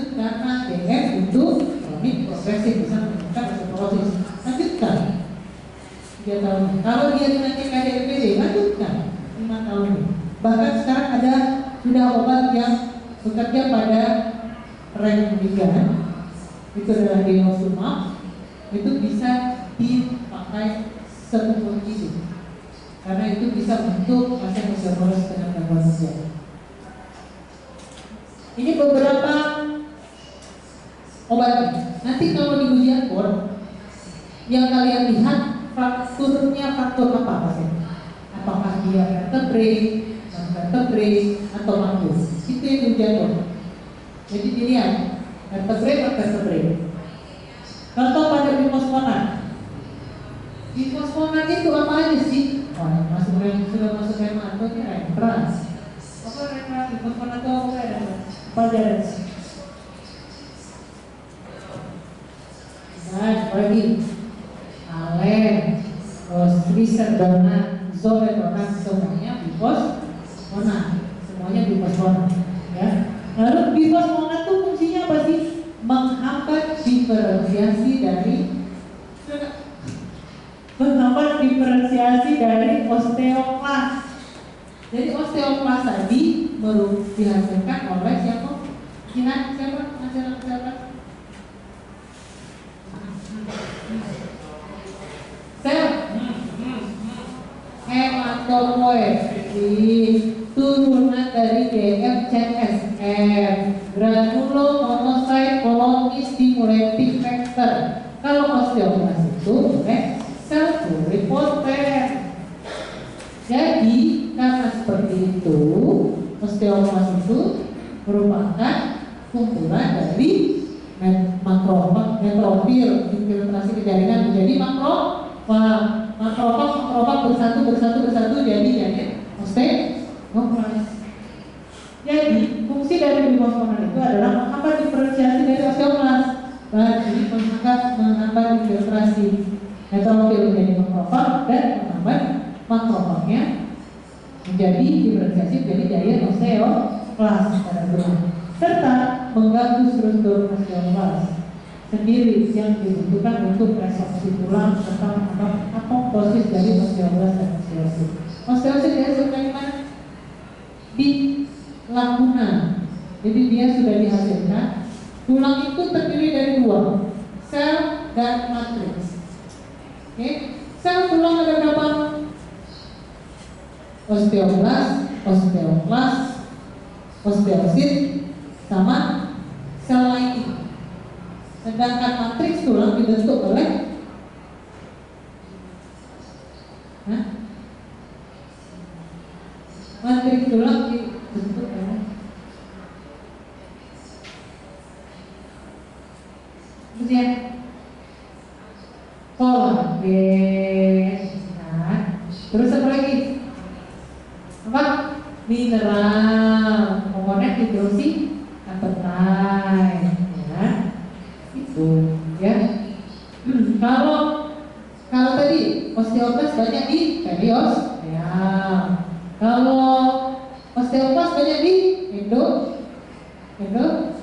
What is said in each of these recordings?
lanjut karena DM itu kronik progresif bisa meningkat osteoporosis. Lanjutkan 3 tahun. Kalau dia nanti KDRPD lanjutkan 5 tahun. Bahkan sekarang ada sudah obat yang bekerja pada rank 3, itu adalah denosumab, itu bisa dipakai seumur hidup karena itu bisa untuk pasien osteoporosis dengan gangguan usia. Ini beberapa obatnya. Nanti kalau di ujian pun yang kalian lihat frakturnya fraktur apa pasien? Apakah dia vertebrae, non-vertebrae atau mantus? Itu yang ujian pun. Jadi dilihat vertebrae atau vertebrae. Contoh pada bifosfonat. Bifosfonat itu apa aja sih? Oh, sudah masuk hematokrit keras. Apa rekras bifosfonat itu apa ada? Pelajaran. Nah, lagi alen, triserdona, zoledona, semuanya bifosfonat, semuanya bifosfonat, ya. Lalu bifosfonat itu fungsinya apa sih? Menghambat diferensiasi dari osteoklas. Jadi osteoklas tadi dihasilkan oleh siapa? Siapa? Sel hematopoietik turunan dari DFCSF, granulomonocyte colony stimulating factor. Kalau osteoklas itu sel pluripotent. Jadi karena seperti itu, osteoklas itu merupakan kumpulan dari makrofag infiltrasi ke jaringan menjadi makrofag bersatu jadi osteoklas. Jadi fungsi dari bifosfonat itu adalah menghambat diferensiasi dari osteoklas, jadi menghambat infiltrasi neutrofil menjadi makrofag dan menghambat makrofagnya menjadi diferensiasi menjadi jaringan osteoklas pada tulang, serta mengganggu struktur osteoklas sendiri yang dibutuhkan untuk resorpsi tulang serta apoptosis dari osteoblas dan osteosit. Osteosit dihasilkan dari mana? Di laguna. Jadi dia sudah dihasilkan. Tulang itu terdiri dari 2, sel dan matriks. Oke, sel tulang ada berapa? Osteoblas, osteosit, sama sel lain. Sedangkan matriks tulang dibentuk oleh matriks tulang dibentuk oleh kolagen. Terus apa lagi? Apa? Mineral, komponen hidroksi apatite, ya. Itu, ya. Kalau tadi osteoklas banyak di perios, ya. Kalau osteoklas banyak di endokondral.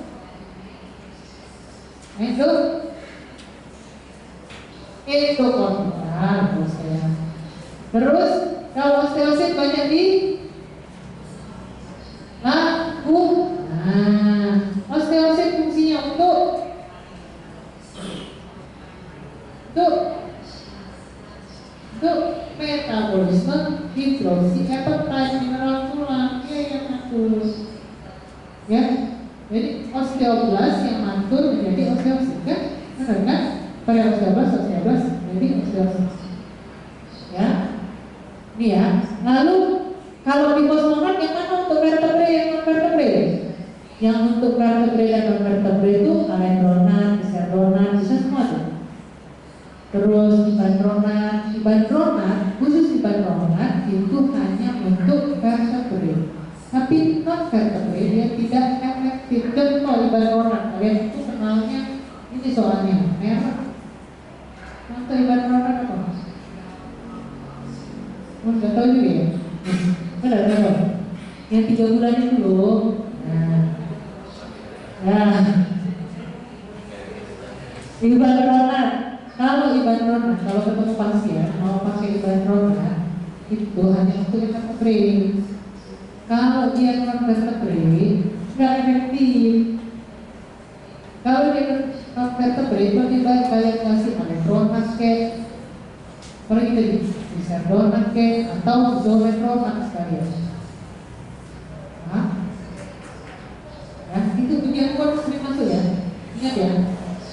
Terus kalau osteosit banyak di lambung. Nah, osteosit fungsinya untuk metabolisme hidroksi apatite mineral tulang, yang mantul, ya. Jadi osteoblas yang mantul menjadi osteosit, kan? Benar kan? Periosteoblas jadi osteosit, ya. Ini ya. Lalu kalau bifosfonat yang mana untuk vertebrae yang non vertebrae? Yang untuk vertebrae dan non vertebrae itu alendronat, iserdonat, bisa semua tuh. Terus ibandronat khusus ibandronat itu hanya untuk vertebrae. Tapi non vertebrae dia tidak efektif. Contoh ibandronat, kalian itu kenalnya ini soalnya merah. Contoh ibandronat apa? Nggak tahu juga ya. Benar. Yang 3 bulan itu loh. Nah, Nah, Iban Ronat. Kalau Iban Ronat, kalau ketemu pasien mau pakai Iban Ronat, itu hanya untuk yang vertebrae. Kalau dia non vertebrae, nggak efektif. Kalau dia non vertebrae, lebih baik kalian kasih Alendronat ke, kalau gitu Iserdonat ke, atau Zometronat sekalian. Nah, ya, itu bagian kuat sering masuk ya. Ingat ya,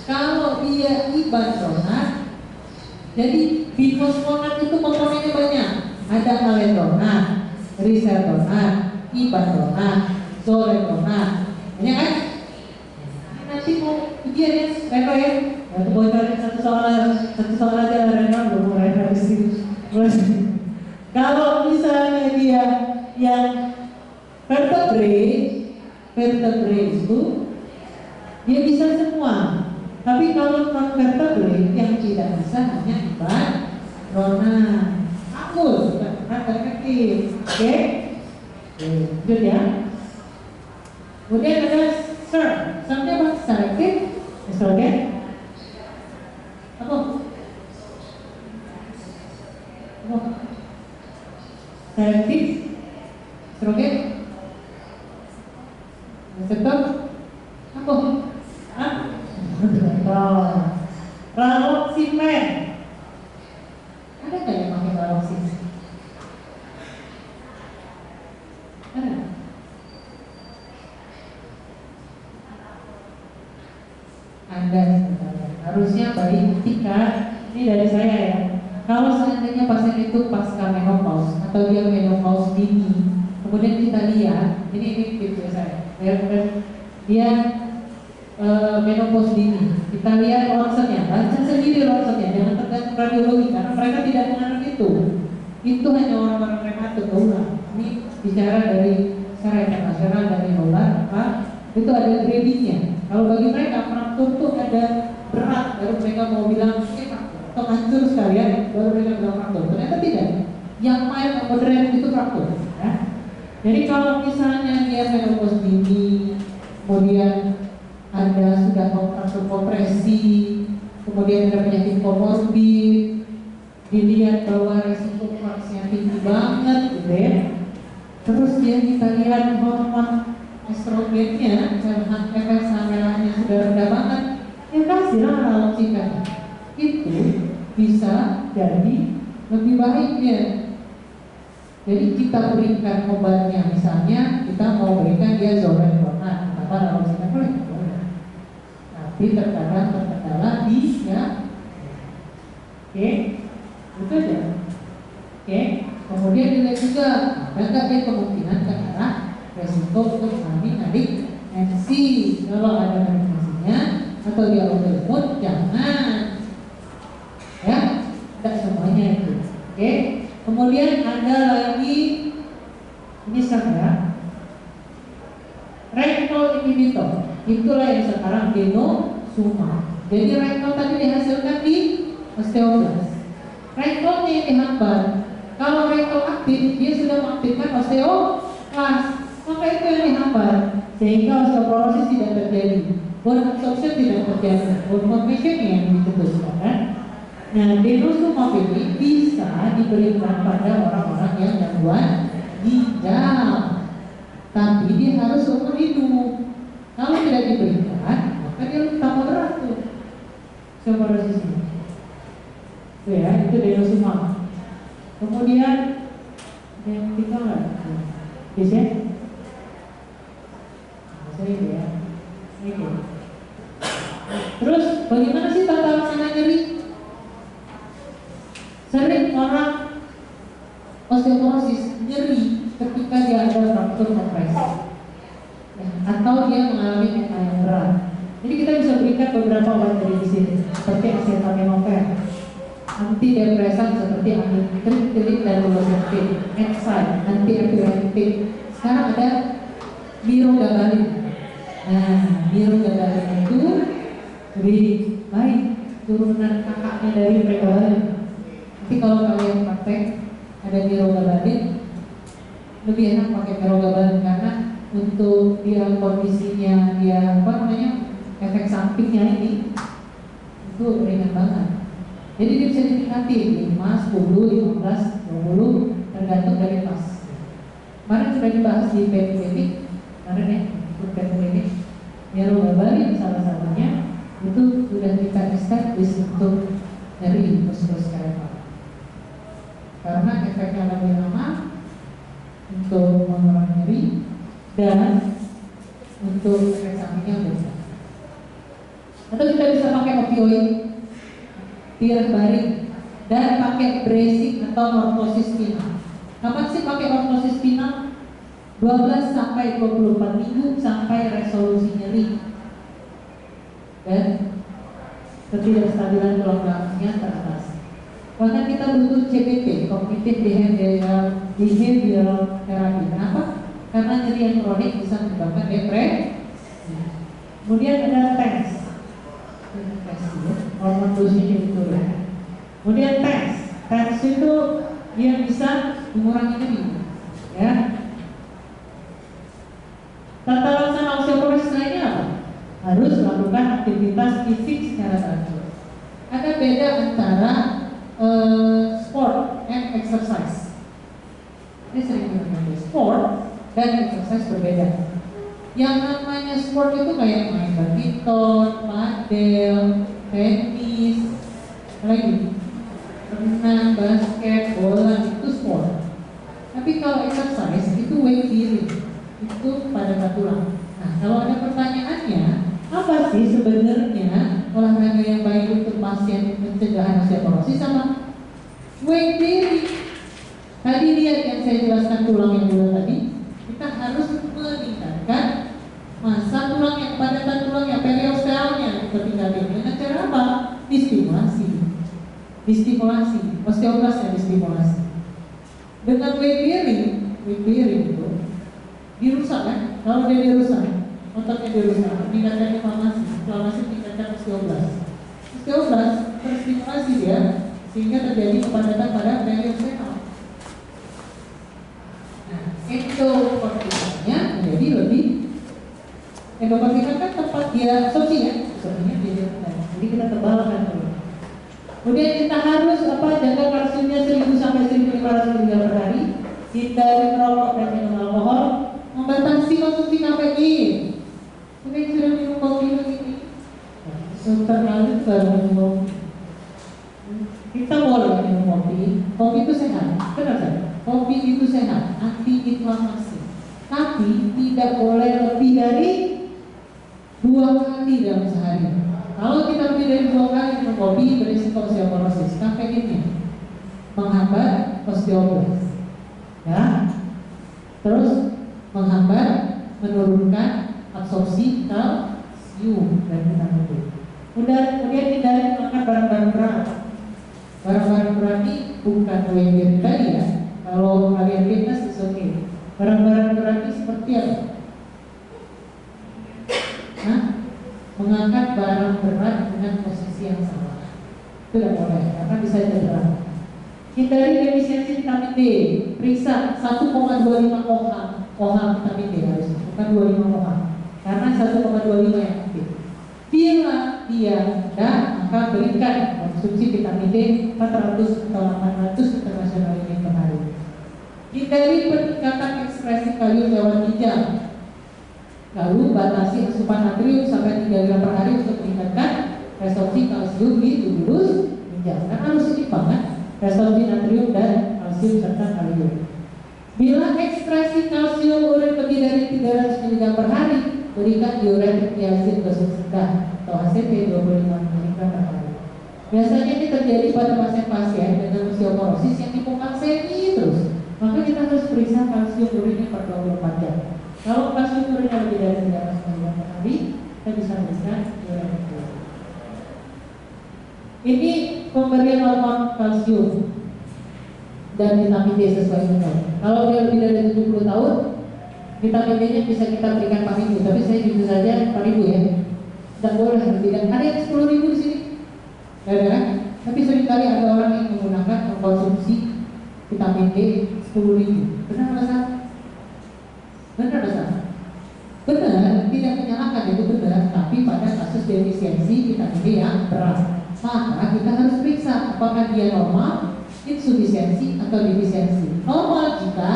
kalau dia Iban Ronat, jadi bifosfonat itu komponennya banyak. Ada Alendronat, Riserdonat, Iban Ronat, Zoletronat, banyak kan? Nanti mau ujian ya, Reno ya. Aku bocorin satu soal aja Reno, belum mau Reno di sini. Kalau misalnya dia yang vertebrae itu dia bisa semua. Tapi kalau non vertebrae yang tidak bisa hanya Iban Ronat. Aku bukan efektif. Oke? Lanjut ya. Kemudian ada SERM apa? Selective estrogen. Apa? Selective estrogen. Reseptor apa? Raloxifene. Ada nggak yang pakai raloxifene? Ada? Anda sebenarnya harusnya baik ketika ini dari saya ya. Kalau seandainya pasien itu pasca menopause atau dia menopause dini, kemudian kita lihat ini tips saya. Dia menopause dini, kita lihat ronsennya, baca sendiri ronsennya, jangan tergantung radiologi karena mereka tidak mengenal itu. Itu hanya orang-orang rematik ulang. Ini bicara dari secara internasional dari dolar, itu ada gradingnya. Kalau bagi mereka fraktur itu ada berat, baru mereka mau bilang atau hancur sekalian, baru mereka bilang fraktur. Ternyata tidak. Yang mild atau moderate itu fraktur. Ya. Jadi kalau misalnya dia menopause dini, kemudian ada sudah fraktur kompresi, kemudian ada penyakit komorbid, dilihat bahwa risiko fraksinya tinggi banget, gitu ya. Terus dia kita lihat hormon estrogennya, efek samelanya sudah rendah banget, ya kasihlah raloxifene. Itu bisa jadi lebih baik ya. Jadi kita berikan obatnya, misalnya kita mau berikan dia Zoledronat, apa raloxifene boleh? Tapi terkadang terkendala di ya. Oke, itu aja. Oke, kemudian dilihat juga ada nggak dia kemungkinan ke arah resiko untuk mengalami NC. Kalau ada medikasinya atau dia autoimun, jangan ya, tidak semuanya itu. Oke, kemudian ada lagi ini saya rectal inhibitor, itulah yang sekarang denosumab. Jadi rectal tadi dihasilkan di osteoblas, rectalnya yang dihambat. Kalau rectal aktif, dia sudah mengaktifkan osteoblas, maka itu yang dihambat sehingga osteoporosis tidak terjadi, bone absorption tidak terjadi, bone formation yang dicetuskan kan? Nah, denosumab ini bisa diberikan pada orang-orang yang gangguan ginjal, tapi dia harus seumur hidup. Kalau tidak diberikan, maka dia tambah berat tuh osteoporosisnya. Itu ya, itu denosumab. Kemudian yang ketiga nggak? Bisa? Ini ya. Ini. Terus bagaimana sih tata laksana nyeri? Sering orang osteoporosis nyeri ketika dia ada fraktur kompresi ya, atau dia mengalami MA yang berat. Jadi kita bisa berikan beberapa obat dari di sini, seperti acetaminophen, antidepresan seperti amitriptyline dan duloxetine, Exide, antiepileptik. Sekarang ada mirogabalin. Nah, mirogabalin itu lebih baik turunan kakaknya dari pregabalin. Nanti kalau kalian praktek ada mirogabalin, lebih enak pakai mirogabalin karena untuk dia kondisinya dia apa namanya efek sampingnya ini itu ringan banget. Jadi dia bisa dinikmati 5, 10, 15, 20 tergantung dari pas. Kemarin sudah dibahas di pediatrik, kemarin ya, pediatrik neurobabarin salah satunya itu sudah kita establish untuk nyeri muskuloskeletal. Karena efeknya lebih lama untuk mengurangi nyeri dan untuk efek sampingnya lebih besar. Atau kita bisa pakai opioid, tiar baring, dan pakai bracing atau ortosis spinal. Kapan sih pakai ortosis spinal? 12 sampai 24 minggu sampai resolusi nyeri dan ketidakstabilan tulang belakangnya teratas. Bahkan kita butuh CBT, Cognitive Behavioral Therapy. Kenapa? Karena nyeri yang kronik bisa menyebabkan depresi. Kemudian ada TENS, hormon dosisnya diturun. Kemudian TENS itu dia bisa mengurangi nyeri, ya. Tata laksana osteoporosis lainnya apa? Harus melakukan aktivitas fisik secara teratur. Ada beda antara sport and exercise. Ini sering dikenal sport dan exercise berbeda. Yang namanya sport itu kayak main badminton, padel, tenis, lagi renang, basket, bola itu sport. Tapi kalau exercise itu weight bearing, itu pada tulang. Nah, kalau ada pertanyaannya, apa sih sebenarnya olahraga yang baik untuk pasien pencegahan osteoporosis sama weight bearing? Tadi lihat yang saya jelaskan tulang yang dulu tadi, kita harus meningkatkan massa tulang yang kepadatan tulang yang periostealnya kita tinggalkan dengan cara apa? Distimulasi, osteoblasnya distimulasi. Dengan weight bearing itu dirusak kan? Kalau dia dirusak, ototnya dirusak, meningkatkan inflamasi meningkatkan osteoblas terstimulasi dia sehingga terjadi kepadatan pada periosteal. Nah, endokortikalnya menjadi lebih. Endokortikal kan tempat dia absorpsi ya, absorpsinya dia jadi kita tebalkan dulu. Kemudian kita harus jaga kalsiumnya 1000 sampai 1500 mg per hari, hindari merokok dan minum alkohol, membatasi konsumsi kafein. Mungkin sudah minum kopi begini, terlalu minum. Kita boleh minum kopi. Kopi itu sehat, benar kan? Kopi itu sehat, anti-inflamasi. Tapi tidak boleh lebih dari 2 kali dalam sehari. Kalau kita lebih dari 2 kali minum kopi, berisiko osteoporosis. Kafeinnya menghambat osteoblas, ya. Terus menghambat, menurunkan absorpsi kalsium dan vitamin D. Kemudian hindari makan barang-barang berat. Barang-barang berat ini bukan weight tadi ya. Kalau kalian fitness itu oke. Barang-barang berat ini seperti apa? Mengangkat barang berat dengan posisi yang salah. Itu tidak boleh, karena bisa cedera. Hindari defisiensi vitamin D. Periksa 1,25 OHM vitamin D harus, bukan 25 OHM. Karena 1,25 yang aktif. Bila dia rendah, maka berikan konsumsi vitamin D 400 atau 800 internasional unit per hari. Hindari peningkatan ekspresi kalium lewat ginjal. Lalu batasi asupan natrium sampai 3 gram per hari untuk meningkatkan resorpsi kalsium di tubuh ginjal. Karena harus seimbang kan? Resorpsi natrium dan kalsium serta kalium. Bila ekspresi kalsium urin lebih dari 300 mg per hari, berikan diuretik niacin dosis rendah atau ACT 25 mg per hari. Biasanya ini terjadi pada pasien-pasien dengan osteoporosis yang hipokalsemi terus. Maka kita harus periksa kalsium urinnya per 24 jam. Kalau kalsium urinnya lebih dari 300 mg per hari, kita bisa berikan diuretik. Ini pemberian hormon kalsium dan vitamin D sesuai umur. Kalau dia lebih dari 70 tahun, vitamin D-nya bisa kita berikan 4.000, tapi saya jujur saja 4.000 ya. Tidak boleh lebih dari. Ada yang 10.000 di sini, kan? Tapi seringkali ada orang yang menggunakan mengkonsumsi vitamin D 10.000. Benar atau salah? Benar atau salah? Benar, tidak menyalahkan, itu benar. Tapi pada kasus defisiensi vitamin D yang berat, maka kita harus periksa apakah dia normal, insufisiensi atau defisiensi. Normal jika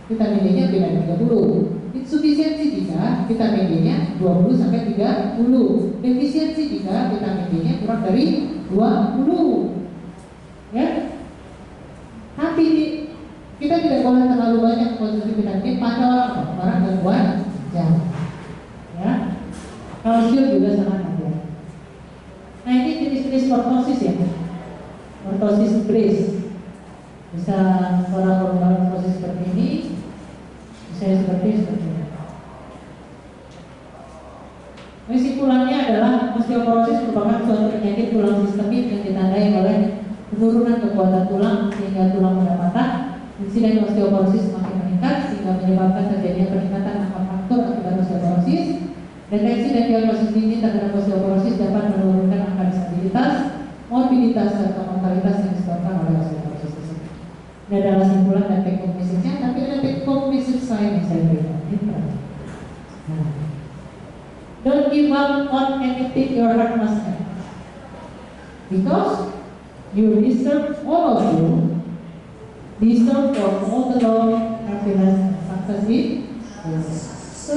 vitamin D-nya lebih dari 30, insufisiensi jika vitamin D-nya 20 sampai 30, defisiensi jika vitamin D-nya kurang dari 20. Ya. Tapi kita tidak boleh terlalu banyak konsumsi vitamin D pada orang gangguan jantung. Ya. Kalsium juga sangat ada. Nah, ini jenis-jenis ortosis ya. Ortosis brace. Bisa orang ortosis seperti ini, bisa seperti ini. Kesimpulannya adalah osteoporosis merupakan suatu penyakit tulang sistemik yang ditandai oleh penurunan kekuatan tulang sehingga tulang mudah patah. Insiden osteoporosis semakin meningkat sehingga menyebabkan terjadinya peningkatan angka faktor akibat osteoporosis. Deteksi dan diagnosis dini terhadap osteoporosis dapat menurunkan angka disabilitas, mobilitas, serta mortalitas yang disebabkan oleh osteoporosis tersebut. Ini adalah simpulan dan take home message-nya, tapi ada take home message lain yang saya berikan. Nah, don't give up on anything your heart must have, because you deserve, all of you deserve for all the love, happiness, and success in life. So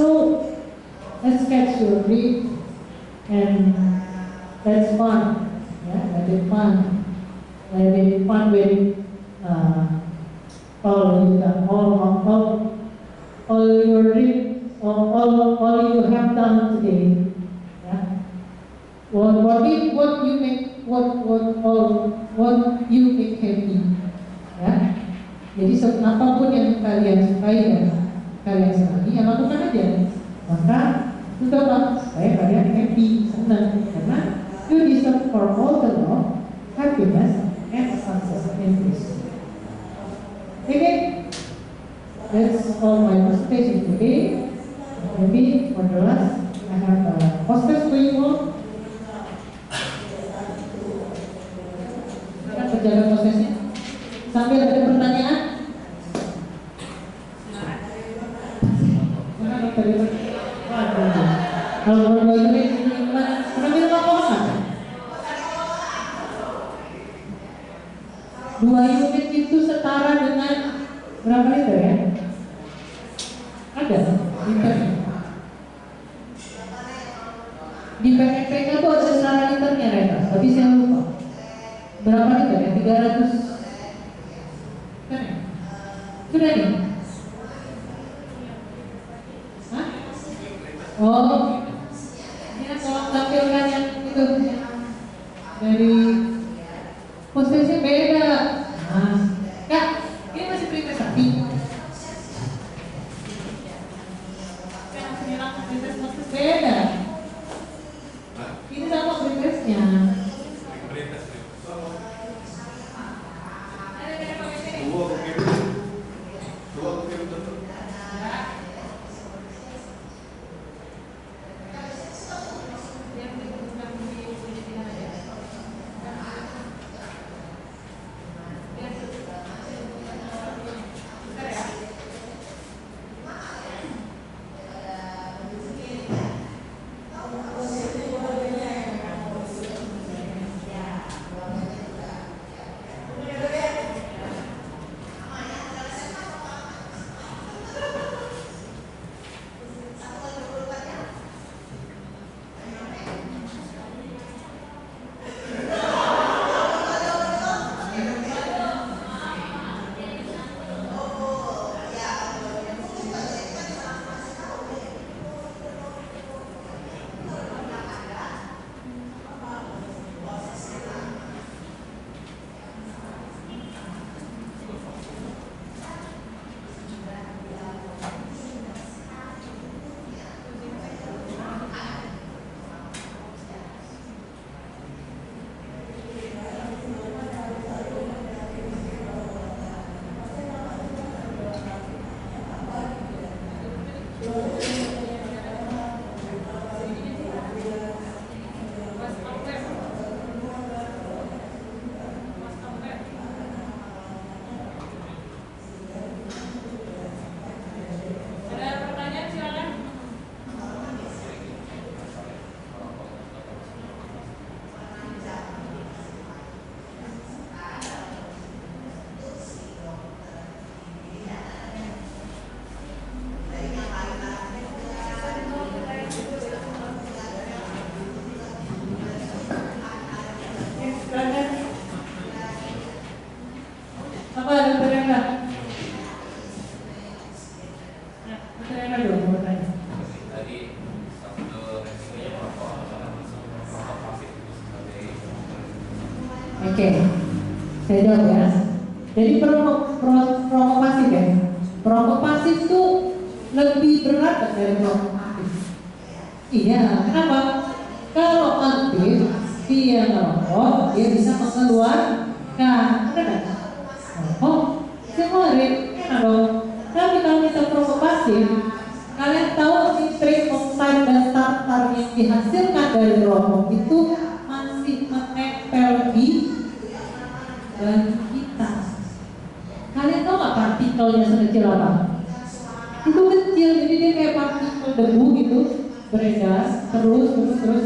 let's catch your breath and let's fun. Yeah, let it fun. Let it fun with all your dreams, all you have done today. Yeah. What you make happy. Ya. Jadi apapun yang kalian sukai dan kalian senangi, ya lakukan aja. Maka itu supaya kalian happy, senang, karena you deserve for all the love, happiness, and success in this. Okay, that's all my presentation today. Maybe for the last, I have a posters for you all. Silakan berjaga prosesnya. Sambil ada pertanyaan. Kalau mau unit mengambil kosong. 2 unit itu setara dengan berapa liter ya? Ada liternya. Di PNPK itu ada setara liternya Reta, tapi saya lupa. Berapa liter ya? 300. Sudah nih? Hah? Oh, ini tolong tampilkan yang itu dari posisinya beda. Nah, Kak, ini masih primes sakti. Yang langsung primes maksud beda. Ini sama primesnya. Oke, saya jawab ya. Jadi perokok pasif ya. Perokok pasif itu lebih berat dari perokok aktif. Iya, kenapa? Kalau aktif dia ngerokok, dia bisa mengeluarkan, benar kan? Oh, semua enak dong. Tapi kalau kita perokok pasif, kalian tahu nitrit oxide dan tartar yang dihasilkan dari rokok itu masih menempel di badan kita. Kalian tahu nggak partikelnya sekecil apa? Itu kecil, jadi dia kayak partikel debu gitu, beredar terus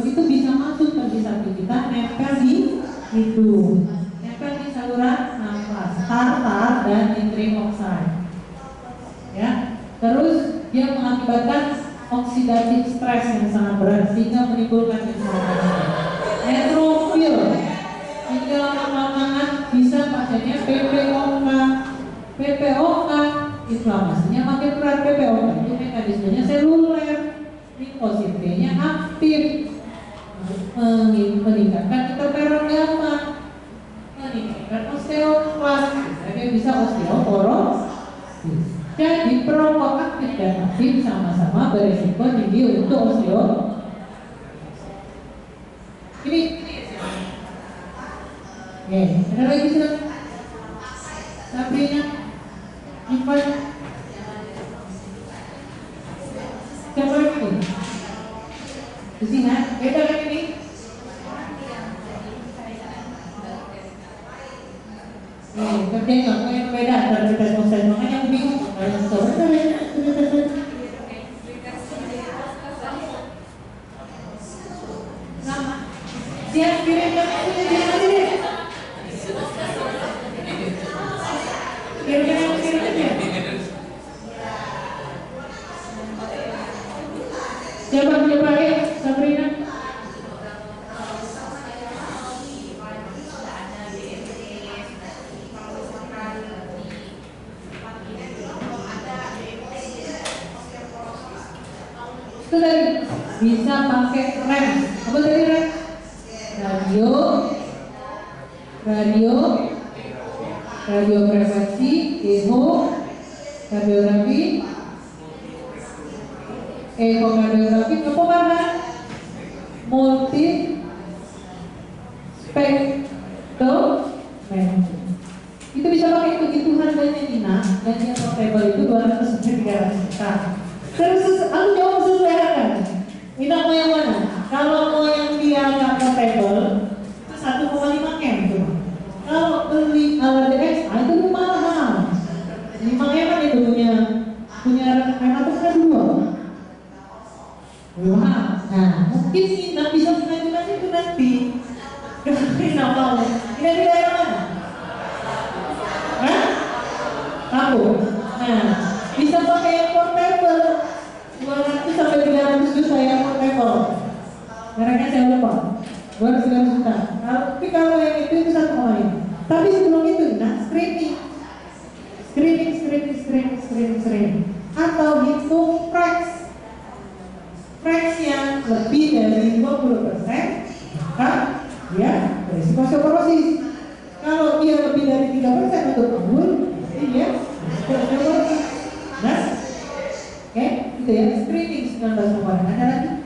itu bisa masuk ke di samping kita, nempel di hidung, nempel di saluran nafas, tartar dan nitrit oxide. Ya, terus dia mengakibatkan oksidatif stres yang sangat berat sehingga menimbulkan inflamasi. Netrofil hingga lama-lamaan bisa pasiennya PPOK, inflamasinya makin berat. PPOK itu mekanismenya seluler, limfositnya aktif, meningkatkan interferon gamma, meningkatkan osteoklas, jadi bisa osteoporosis. Jadi perokok aktif dan pasif sama-sama berisiko tinggi untuk osteoporosis. Ini oke, ada lagi sudah? Sabrina, Ivan, siapa lagi? Disini, beda kan ini? Tapi dia nggak punya beda antara testosteron, makanya aku bingung. Siap kirim ke siapa ya, Sabrina? Itu tadi bisa pakai rem. Apa tadi rem? Radiofrekuensi, echo, kardiografi, ekokardiografi, apa mana? Multi spektrometri. Itu bisa pakai begitu harganya Nina, dan yang portable itu 200 sampai 300 juta. Terus aku jawab sesuai harga. Nina mau yang mana? Kalau mau yang dia nggak portable, itu 1,5 M cuma. Kalau beli alat DX, itu mahal. 5 M kan itu punya rematus kan 2. Mahal. Nah, mungkin sih nggak bisa mengajukan itu nanti. Kenapa mau? Ini di daerah mana? Hah? Aku. Nah, bisa pakai yang portable. 200 sampai 300 juta yang portable. Mereknya saya lupa. 200 juta. Tapi kalau yang itu 1,5. Tapi sebelum itu, nah screening. Atau hitung freks yang lebih dari 20%, maka dia berisiko osteoporosis. Kalau dia lebih dari 3% untuk umur, dia berisiko osteoporosis. Nah, oke, itu ya screening 19 kemarin. Ada lagi?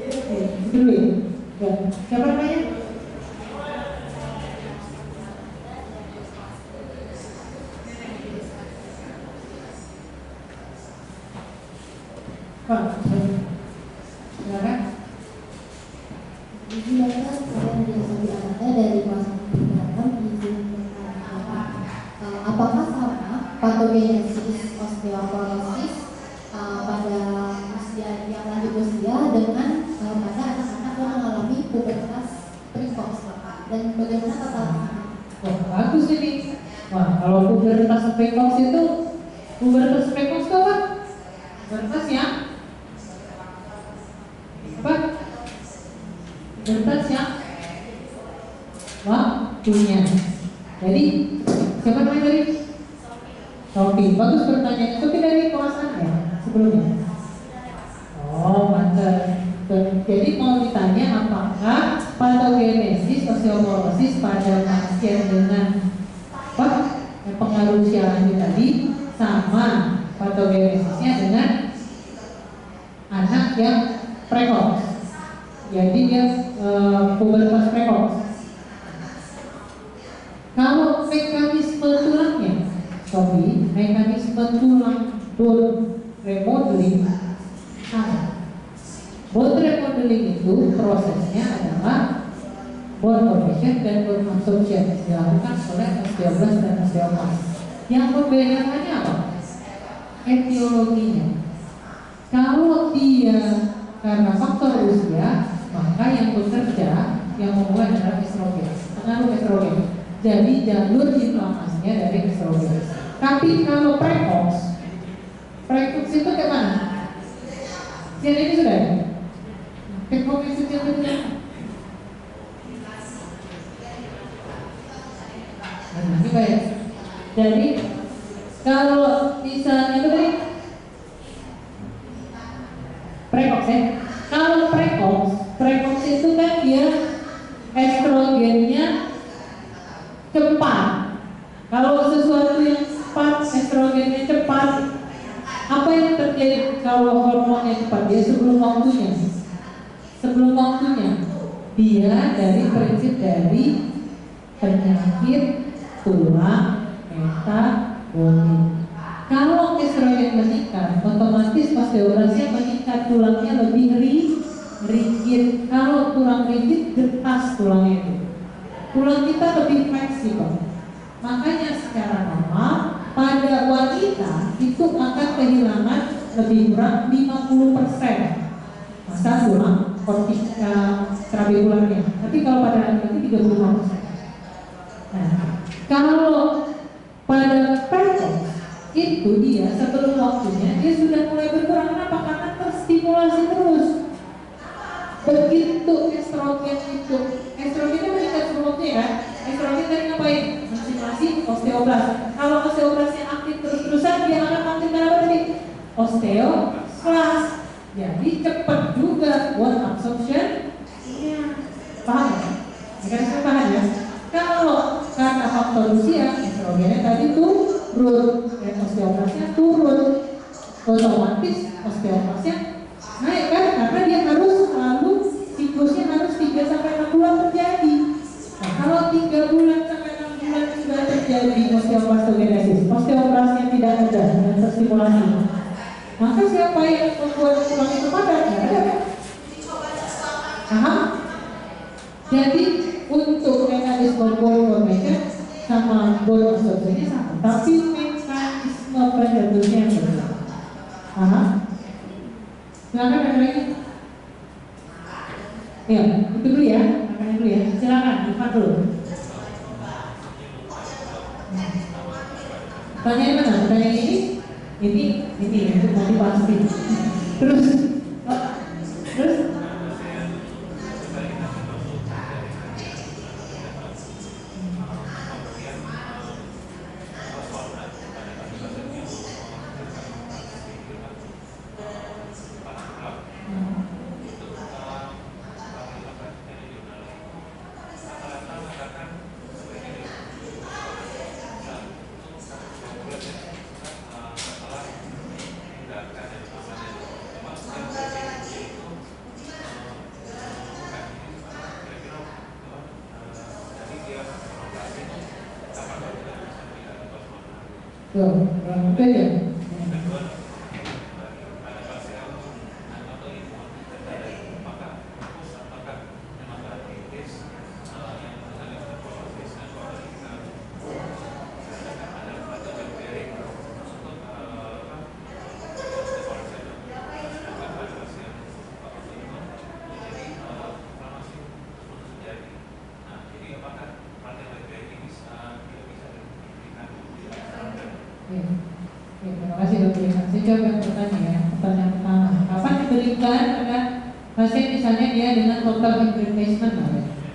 Oke, itu dulu ya. Siapa namanya? Pak, silakan. Silakan, saya Nadia Anda dari Kuasa Hukum izin apakah sama patogenesis osteoporosis pada usia yang lanjut usia dengan pada anak-anak yang mengalami pubertas precox, dan bagaimana tata laksananya? Wah, bagus ini. Wah, kalau pubertas precox itu apa? Pubertas yang Pubertas yang waktunya. Jadi siapa namanya tadi? Sophie. Bagus pertanyaannya. Sophie dari kelasan ya sebelumnya. Oh, mantap. Jadi mau ditanya apakah patogenesis osteoporosis pada pasien dengan apa yang pengaruh usia lanjut tadi sama patogenesisnya dengan anak yang precox. Jadi dia pubertas precox. Kalau mekanisme tulangnya, mekanisme tulang bone remodeling sama. Bone remodeling itu prosesnya adalah bone formation dan bone absorption dilakukan oleh osteoblast dan osteomas. Yang membedakannya apa? Etiologinya. Kalau dia karena faktor usia, maka yang bekerja yang memulai adalah estrogen, pengaruh estrogen. Jadi jalur inflamasinya dari estrogen. Tapi kalau precox itu ke mana? Yang ini sudah ya? Precox itu yang betul. Nah, ini baik. Jadi kalau misalnya itu tadi precox ya. Kalau precox itu kan dia estrogennya cepat. Kalau sesuatu yang cepat, estrogennya cepat, apa yang terjadi kalau hormonnya cepat? Dia sebelum waktunya. Dia dari prinsip dari penyakit tulang metabolik. Kalau estrogen meningkat, otomatis osteoblastnya meningkat, tulangnya lebih rigid. Kalau tulang rigid, getas tulangnya itu. Tulang kita lebih fleksibel. Makanya secara normal pada wanita itu akan kehilangan lebih kurang 50% masa tulang trabekularnya. Tapi kalau pada laki-laki 35%. Nah, kalau pada precox itu dia sebelum waktunya dia sudah mulai berkurang. Kenapa? Karena terstimulasi terus. Begitu estrogennya meningkat sebelum waktunya kan? Estrogen tadi ngapain? Menstimulasi osteoblast. Kalau osteoblastnya aktif terus-terusan, dia akan aktifkan apa tadi? Osteoblast. Jadi cepat juga bone absorption. Iya. Paham ya? Mekanisme paham ya? Kalau karena faktor usia, estrogennya tadi turun, osteoblastnya turun, otomatis osteoblastnya naik kan? Karena dia harus selalu siklusnya harus 3-6 bulan terjadi. Nah, kalau 3 bulan sampai 6 bulan sudah terjadi osteoblastogenesis, osteoblastnya tidak ada dan terstimulasi, maka siapa yang membuat tulang itu padat? Tidak ada kan? Paham? Jadi untuk mekanisme bone formation sama bone absorption sama, tapi mekanisme penjatuhnya yang berbeda. Paham? Silakan ada lagi. Ya, itu dulu ya, makanya dulu ya. Silakan, Ivan dulu. Pertanyaan mana? Pertanyaan ini untuk motivasi. Terus. Tuh, oke ya. Terima kasih dokter. Saya jawab yang pertanyaan ya. Pertanyaan pertama, kapan diberikan pada pasien misalnya dia dengan total hip replacement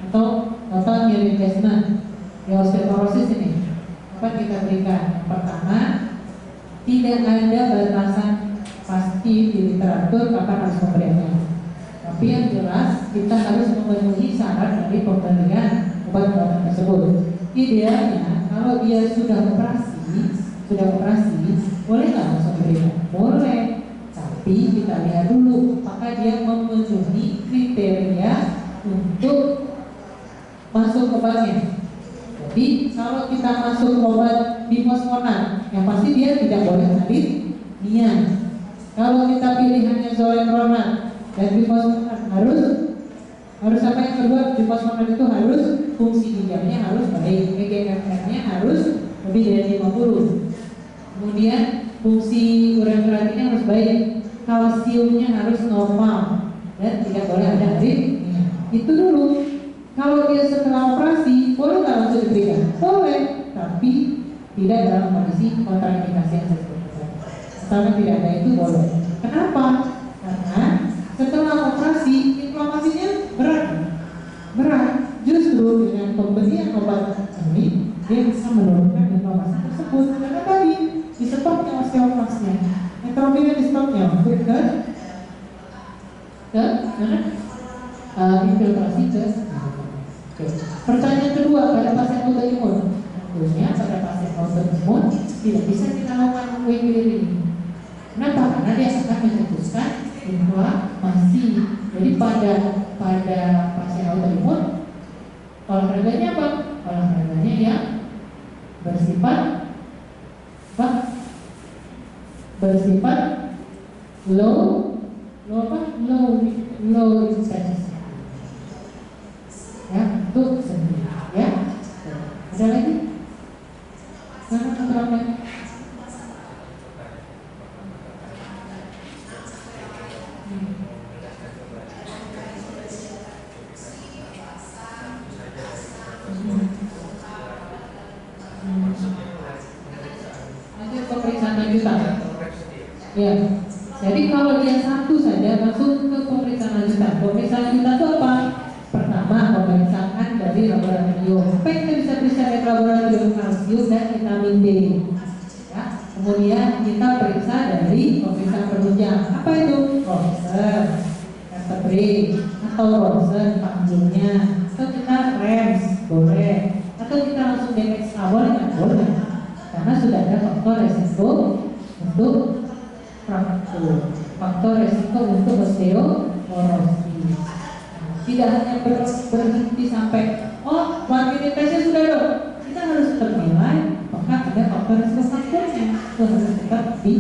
atau total knee replacement di osteoporosis ini? Kapan kita berikan? Yang pertama, tidak ada batasan pasti di literatur kapan harus pemberiannya. Yang Tapi yang jelas kita harus memenuhi syarat dari pemberian obat-obatan tersebut. Idealnya kalau dia sudah operasi, boleh nggak langsung diberikan? Boleh, tapi kita lihat dulu apakah dia memenuhi kriteria untuk masuk obatnya. Jadi kalau kita masuk obat bifosfonat, yang pasti dia tidak boleh aritmia. Kalau kita pilihannya zoledronat dan bifosfonat harus apa yang kedua, bifosfonat itu harus fungsi ginjalnya harus baik, eGFR-nya harus lebih dari 50. Kemudian fungsi urea kreatinnya harus baik, kalsiumnya harus normal dan tidak boleh ada aritmia. Itu dulu. Kalau dia setelah operasi, boleh nggak langsung diberikan? Boleh, tapi tidak dalam kondisi kontraindikasi yang saya sebutkan. Misalnya tidak ada itu boleh. Kenapa? Karena setelah operasi inflamasinya berat. Justru dengan pemberian obat ini dia bisa menurunkan inflamasi tersebut. Karena tadi di stopnya osteoplasnya, neutrofilnya di stopnya untuk ke infiltrasi ke. Pertanyaan kedua pada pasien autoimun, tentunya pada pasien autoimun tidak bisa kita lakukan ini. Kenapa? Karena dia akan mencetuskan inflamasi. Jadi pada pasien autoimun olahraganya apa? Olahraganya yang bersifat low intensity. Ya, untuk sendiri. Ya, ada lagi? Mana keterangan? Ada pemeriksaan lanjutan. Ya, jadi kalau dia satu saja langsung ke pemeriksaan lanjutan. Pemeriksaan lanjutan itu apa? Pertama, pemeriksaan dari laboratorium. Apa yang kita bisa periksa dari laboratorium? Kalsium dan vitamin D. Ya. Kemudian kita periksa dari pemeriksaan penunjang. Apa itu? Ronsen, vertebrae, atau Ronsen panggungnya. Atau kita REMS, boleh. Atau kita langsung DXA, boleh nggak? Boleh. Karena sudah ada faktor resiko untuk fraktur, faktor resiko untuk osteoporosis. Tidak hanya berhenti sampai validitasnya sudah dong, kita harus ternilai apakah ada faktor resiko frakturnya, itu harus tetap di.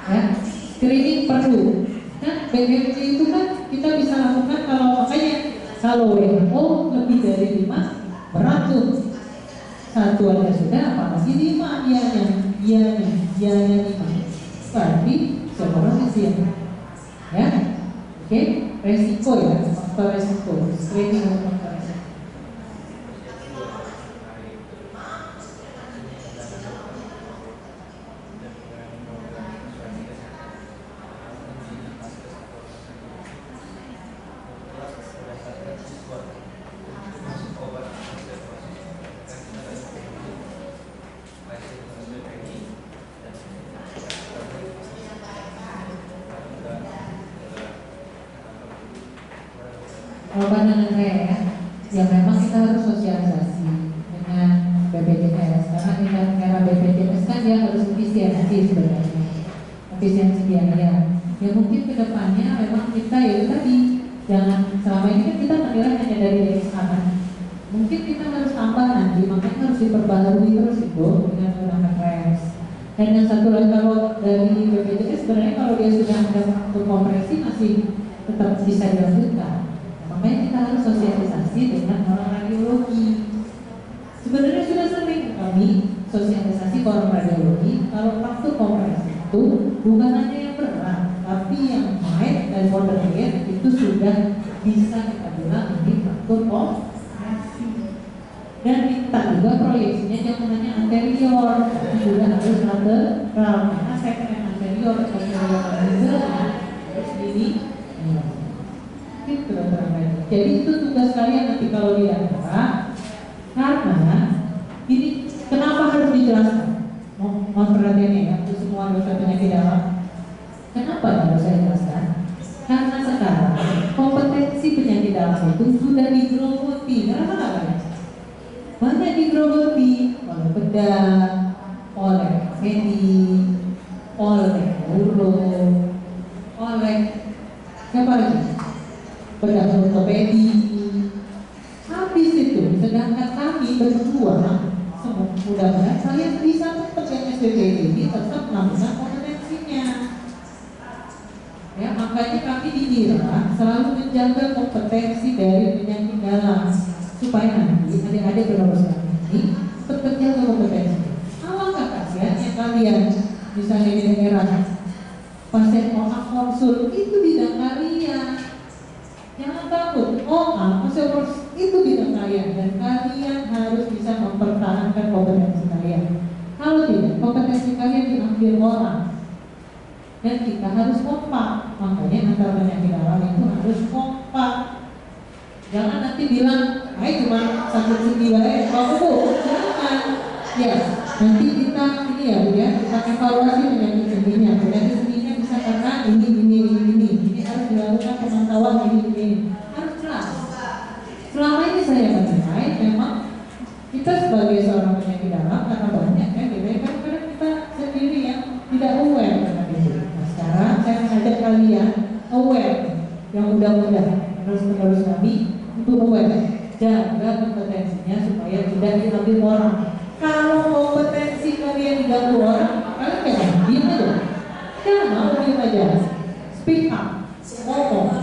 Ya, screening perlu. Kan BMT itu kan kita bisa lakukan kalau WHO lebih dari 5 berat tuh. Satu aja sudah, apalagi 5 ianya 5. Berarti osteoporosis ya. Ya, oke, resiko ya, faktor resiko, screening untuk faktor resiko. Kalau pandangan saya ya memang kita harus sosialisasi dengan BPJS karena dengan era BPJS kan dia harus efisiensi sebenarnya, efisiensi biaya. Ya mungkin kedepannya memang kita ya tadi jangan selama ini kan kita menilai hanya dari DXA kan. Mungkin kita harus tambah nanti, makanya harus diperbaharui terus itu dengan menggunakan REMS. Dan yang satu lagi kalau dari BPJS sebenarnya kalau dia sudah ada untuk kompresi masih tetap bisa dilanjutkan. Makanya kita harus sosialisasi dengan orang radiologi. Sebenarnya sudah sering kami sosialisasi ke orang radiologi kalau waktu kompresi itu bukan hanya yang berat, tapi yang light dan moderate itu sudah bisa kita bilang ini faktor kompresi. Dan minta juga proyeksinya jangan hanya anterior, juga harus lateral karena segmen anterior harus gini. Gitu teman-teman. Jadi itu tugas kalian nanti kalau di antara. Karena ini kenapa harus dijelaskan? Mohon perhatiannya ya untuk semua dosen penyakit dalam. Kenapa harus saya jelaskan? Karena sekarang kompetensi penyakit dalam itu sudah digerogoti. Kenapa nggak banyak? Banyak digerogoti oleh bedah, oleh medik, oleh neuro, oleh siapa lagi? Bedah ortopedi. Habis itu, sedangkan kami berdua mudah-mudahan kalian bisa tetap yang SPPD ini tetap melakukan kompetensinya. Ya, makanya kami di DIRA selalu menjaga kompetensi dari penyakit dalam supaya nanti adik-adik penerus kami ini tetap menjaga kompetensi. Alangkah kasihannya kalian misalnya di daerah pasien orang konsul itu bidang kalian. Jangan takut, itu bidang kalian dan kalian harus bisa mempertahankan kompetensi kalian. Kalau tidak, kompetensi kalian diambil orang dan kita harus kompak. Makanya antara penyakit dalam itu harus kompak. Jangan nanti bilang, cuma sakit sendi baik, jangan. Ya, nanti kita ini ya, kita evaluasi penyakit sendinya. Penyakit sendinya bisa karena ini harus dilakukan pemantauan ini harus jelas. Selama ini saya menilai memang kita sebagai seorang penyakit dalam karena banyak kan, kadang kita sendiri yang tidak aware dengan itu. Nah, sekarang saya mengajak kalian aware, yang mudah-mudah terus kami untuk aware, jaga kompetensinya supaya tidak diambil orang. Kalau kompetensi kalian diganggu orang, kalian jangan diam aja, jangan mau diam aja, speak up, ngomong,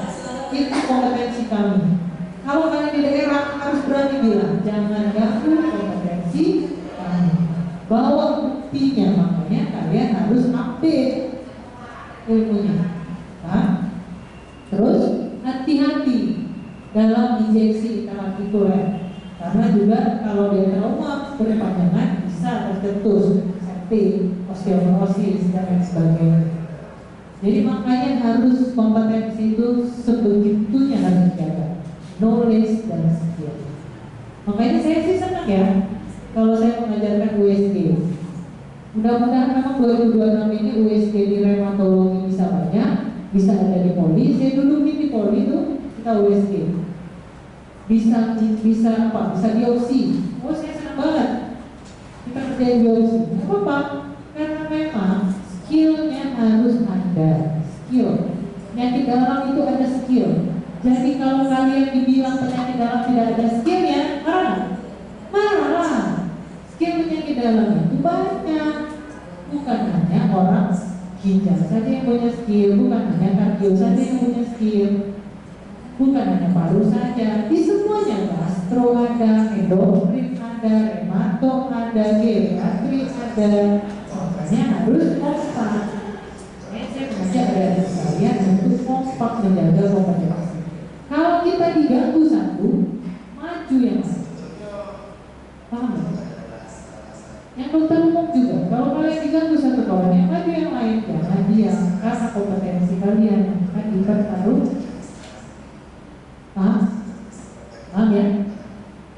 itu kompetensi kami. Kalau kalian di daerah harus berani bilang, jangan ganggu kompetensi kami. Bawa buktinya, makanya kalian harus update ilmunya. Nah, terus hati-hati dalam injeksi intraartikuler, karena juga kalau dia trauma berkepanjangan bisa tercetus, septik, osteoporosis dan lain sebagainya. Jadi makanya harus kompetensi itu sebegitunya harus dijaga, knowledge dan skill. Makanya saya sih senang ya kalau saya mengajarkan USG. Mudah-mudahan memang 2026 ini USG di reumatologi bisa banyak, bisa ada di poli. Saya dulu di poli itu kita USG. Bisa biopsi. Oh, saya senang banget. Kita kerjain biopsi. Nggak apa-apa, karena memang skillnya harus ada. Skill. Penyakit dalam itu ada skill. Jadi kalau kalian dibilang penyakit dalam tidak ada skillnya, marah. Skill penyakit dalam itu banyak. Bukan hanya orang ginjal saja yang punya skill, bukan hanya kardio saja yang punya skill. Bukan hanya paru saja, di semuanya gastro ada, endokrin ada, remato ada, geriatri ada. Makanya harus kompak. Saya mengajak adik-adik sekalian untuk kompak menjaga kompetensi. Kalau kita diganggu satu, maju yang lain. Paham ya? Yang dokter umum juga, kalau kalian diganggu satu kawan yang maju yang lain, jangan diam, karena kompetensi kalian akan dipertaruhkan. Paham ya?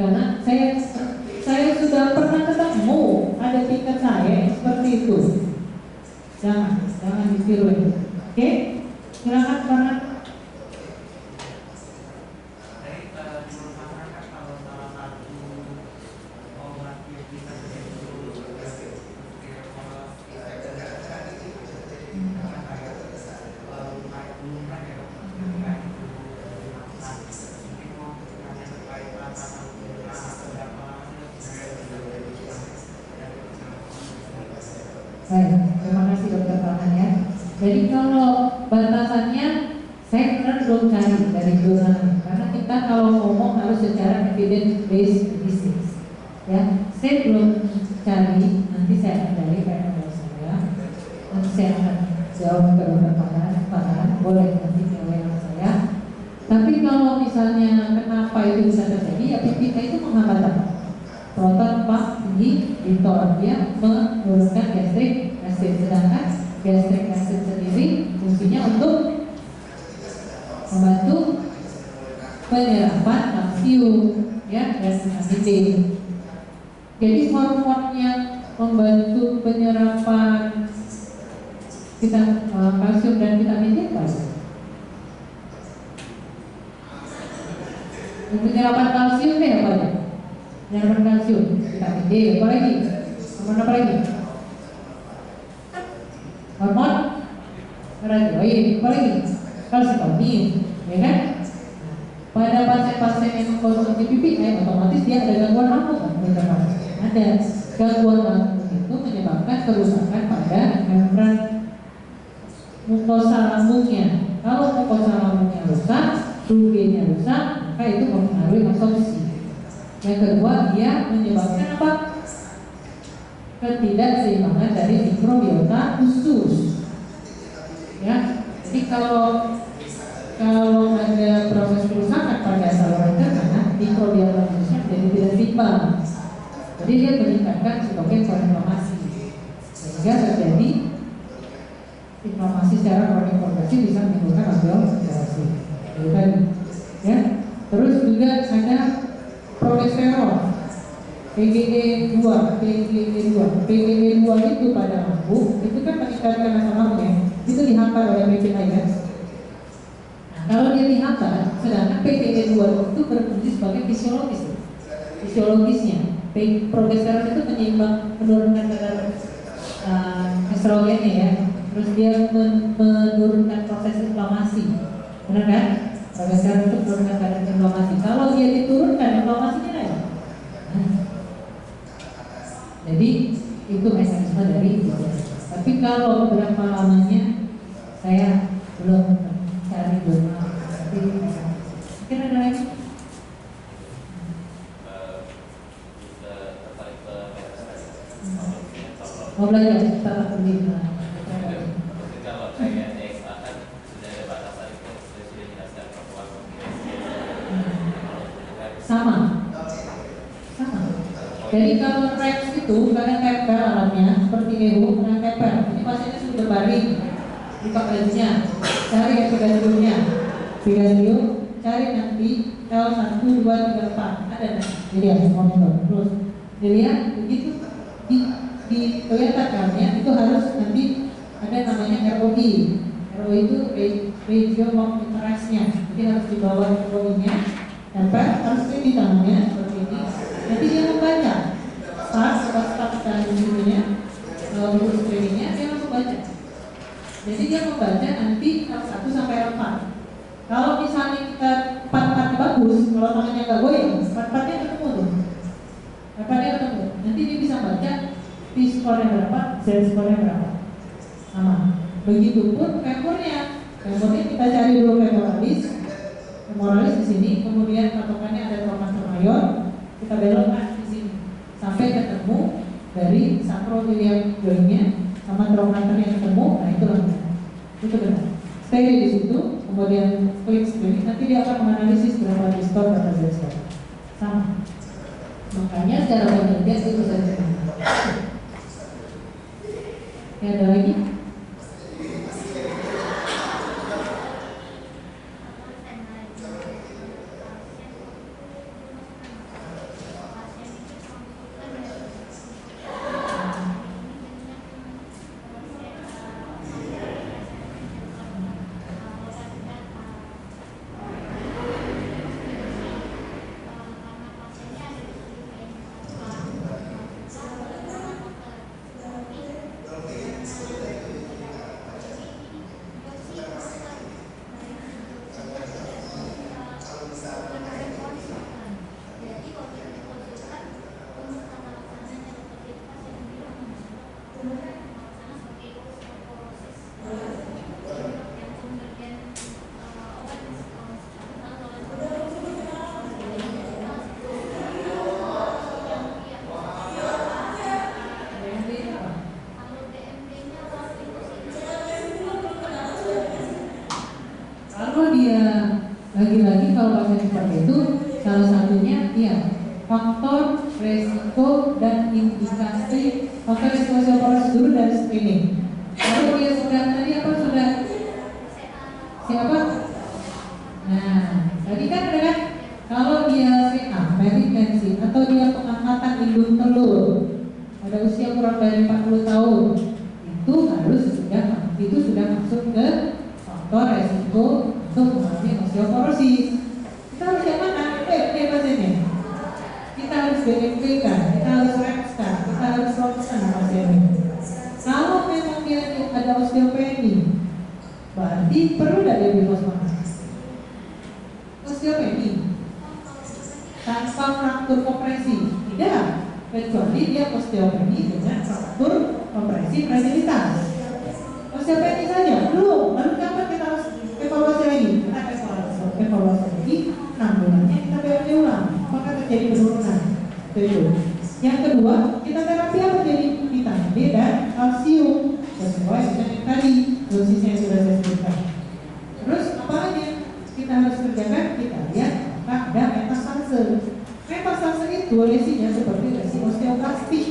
Karena saya sudah pernah ketemu ada tingkat saya seperti itu. Jangan ditiru ya. Oke? Silakan karena baik, terima kasih Dokter Farhan ya. Jadi kalau batasannya saya benar belum cari dari jurnal, karena kita kalau ngomong harus secara evidence based medicine. Ya, saya belum cari, nanti saya akan cari karena saya. Nanti saya akan jawab ke Dokter Farhan, boleh nanti jawab saya. Tapi kalau misalnya kenapa itu bisa terjadi, ya PPK itu menghambat apa? Proton pump tinggi, dia menurunkan gastric acid sendiri fungsinya untuk membantu penyerapan kalsium ya dan vitamin D. Jadi hormon yang membantu penyerapan kalsium dan vitamin D apa? Penyerapan kalsium deh apa ya? Penyerapan kalsium, vitamin D, apa lagi? Hormon apa lagi? Hormon tiroid, apa lagi? Kalsitonin, ya kan? Pada pasien-pasien yang mengkonsumsi PPI, otomatis dia ada gangguan lambung kan? Ada gangguan lambung itu menyebabkan kerusakan pada membran mukosa lambungnya. Kalau mukosa lambungnya rusak, dubenya rusak, maka itu mempengaruhi absorpsi. Yang kedua, dia menyebabkan apa? Ketidakseimbangan dari mikrobiota usus. Ya, jadi kalau ada proses kerusakan pada saluran cerna, mikrobiota ususnya jadi tidak seimbang. Jadi dia meningkatkan sitokin proinflamasi, sehingga terjadi inflamasi secara kronik progresif bisa menimbulkan osteoporosis. Ya, terus juga ada progesterol, PGE2 itu pada lambung itu kan meningkatkan asam lambung ya, itu dihambat oleh PPI kan. Nah, kalau dia dihambat, sedangkan PGE2 itu berfungsi sebagai fisiologisnya. Progesterol itu menyeimbang menurunkan kadar estrogennya ya, terus dia menurunkan proses inflamasi, benar kan? Progesterol itu menurunkan kadar inflamasi. Kalau dia diturunkan, inflamasinya naik. Jadi itu mekanisme dari itu. Tapi kalau berapa lamanya saya belum cari jurnal. Tapi mungkin ada lagi. Mau belajar tata pembinaan. Kalau saya DXA kan sudah ada batasan itu, sudah dijelaskan bahwa sama. Jadi kalau REX itu kalian tempel alamnya seperti EU, kalian tempel. Ini pasiennya sudah baring, buka bajunya, cari epidemiolognya, cari nanti L1, 2, 3, 4 ada nih. Jadi ya monitor terus dilihat begitu di kelihatan kalnya itu harus nanti ada namanya ROI. ROI itu radio of interest-nya. Jadi harus dibawa ROI-nya, tempel harus di tangannya seperti ini. Nanti dia membaca start dan ininya, buku screeningnya dia langsung baca. Jadi dia membaca nanti L1 sampai L4. Kalau misalnya kita 4-4 bagus, kalau tangannya nggak goyang, 4-4-nya ketemu tuh. 4-4-nya ketemu. Nanti dia bisa baca T-score-nya berapa, Z-score-nya berapa. Sama. Begitupun femurnya. Femurnya kita cari dulu femoralis di sini, kemudian patokannya ada tromasa mayor, kita belokkan di sini sampai ketemu dari sacroiliac joint-nya sama tromasa-nya ketemu. Nah itu benar. Stay di situ, kemudian klik screening, nanti dia akan menganalisis berapa T-score, berapa Z-score. Sama. Makanya secara penelitian itu saja. Ya, ada lagi? Lagi-lagi kalau pasien seperti itu, salah satunya faktor resiko dan indikasi faktor resiko osteoporosis dulu dari screening. Lalu dia sudah tadi apa sudah siapa? Nah, tadi kan ada kan kalau dia PA, pregnancy atau dia pengangkatan induk telur pada usia kurang dari 40 tahun itu sudah masuk ke faktor resiko untuk mengalami osteoporosis. Kita harus yang mana? pasiennya. Kita harus BMP kan, kita harus rekskan, kita harus ronsen pasiennya. Kalau memang dia ada osteopenia, berarti perlu tidak dia bifosfonat? Osteopenia tanpa fraktur kompresi tidak, kecuali dia osteopenia dengan fraktur kompresi fragilitas. Osteopenia saja belum, lalu kapan kita harus evaluasi lagi? Kita evaluasi lagi 6 bulannya kita BMP ulang, maka terjadi penurunan. Yang kedua, kita terapi apa jadi vitamin D dan kalsium sesuai dengan yang tadi dosisnya yang sudah saya sebutkan. Terus apa lagi kita harus kerjakan? Kita lihat apakah ada metastase. Metastase itu lesinya seperti lesi osteoblastik.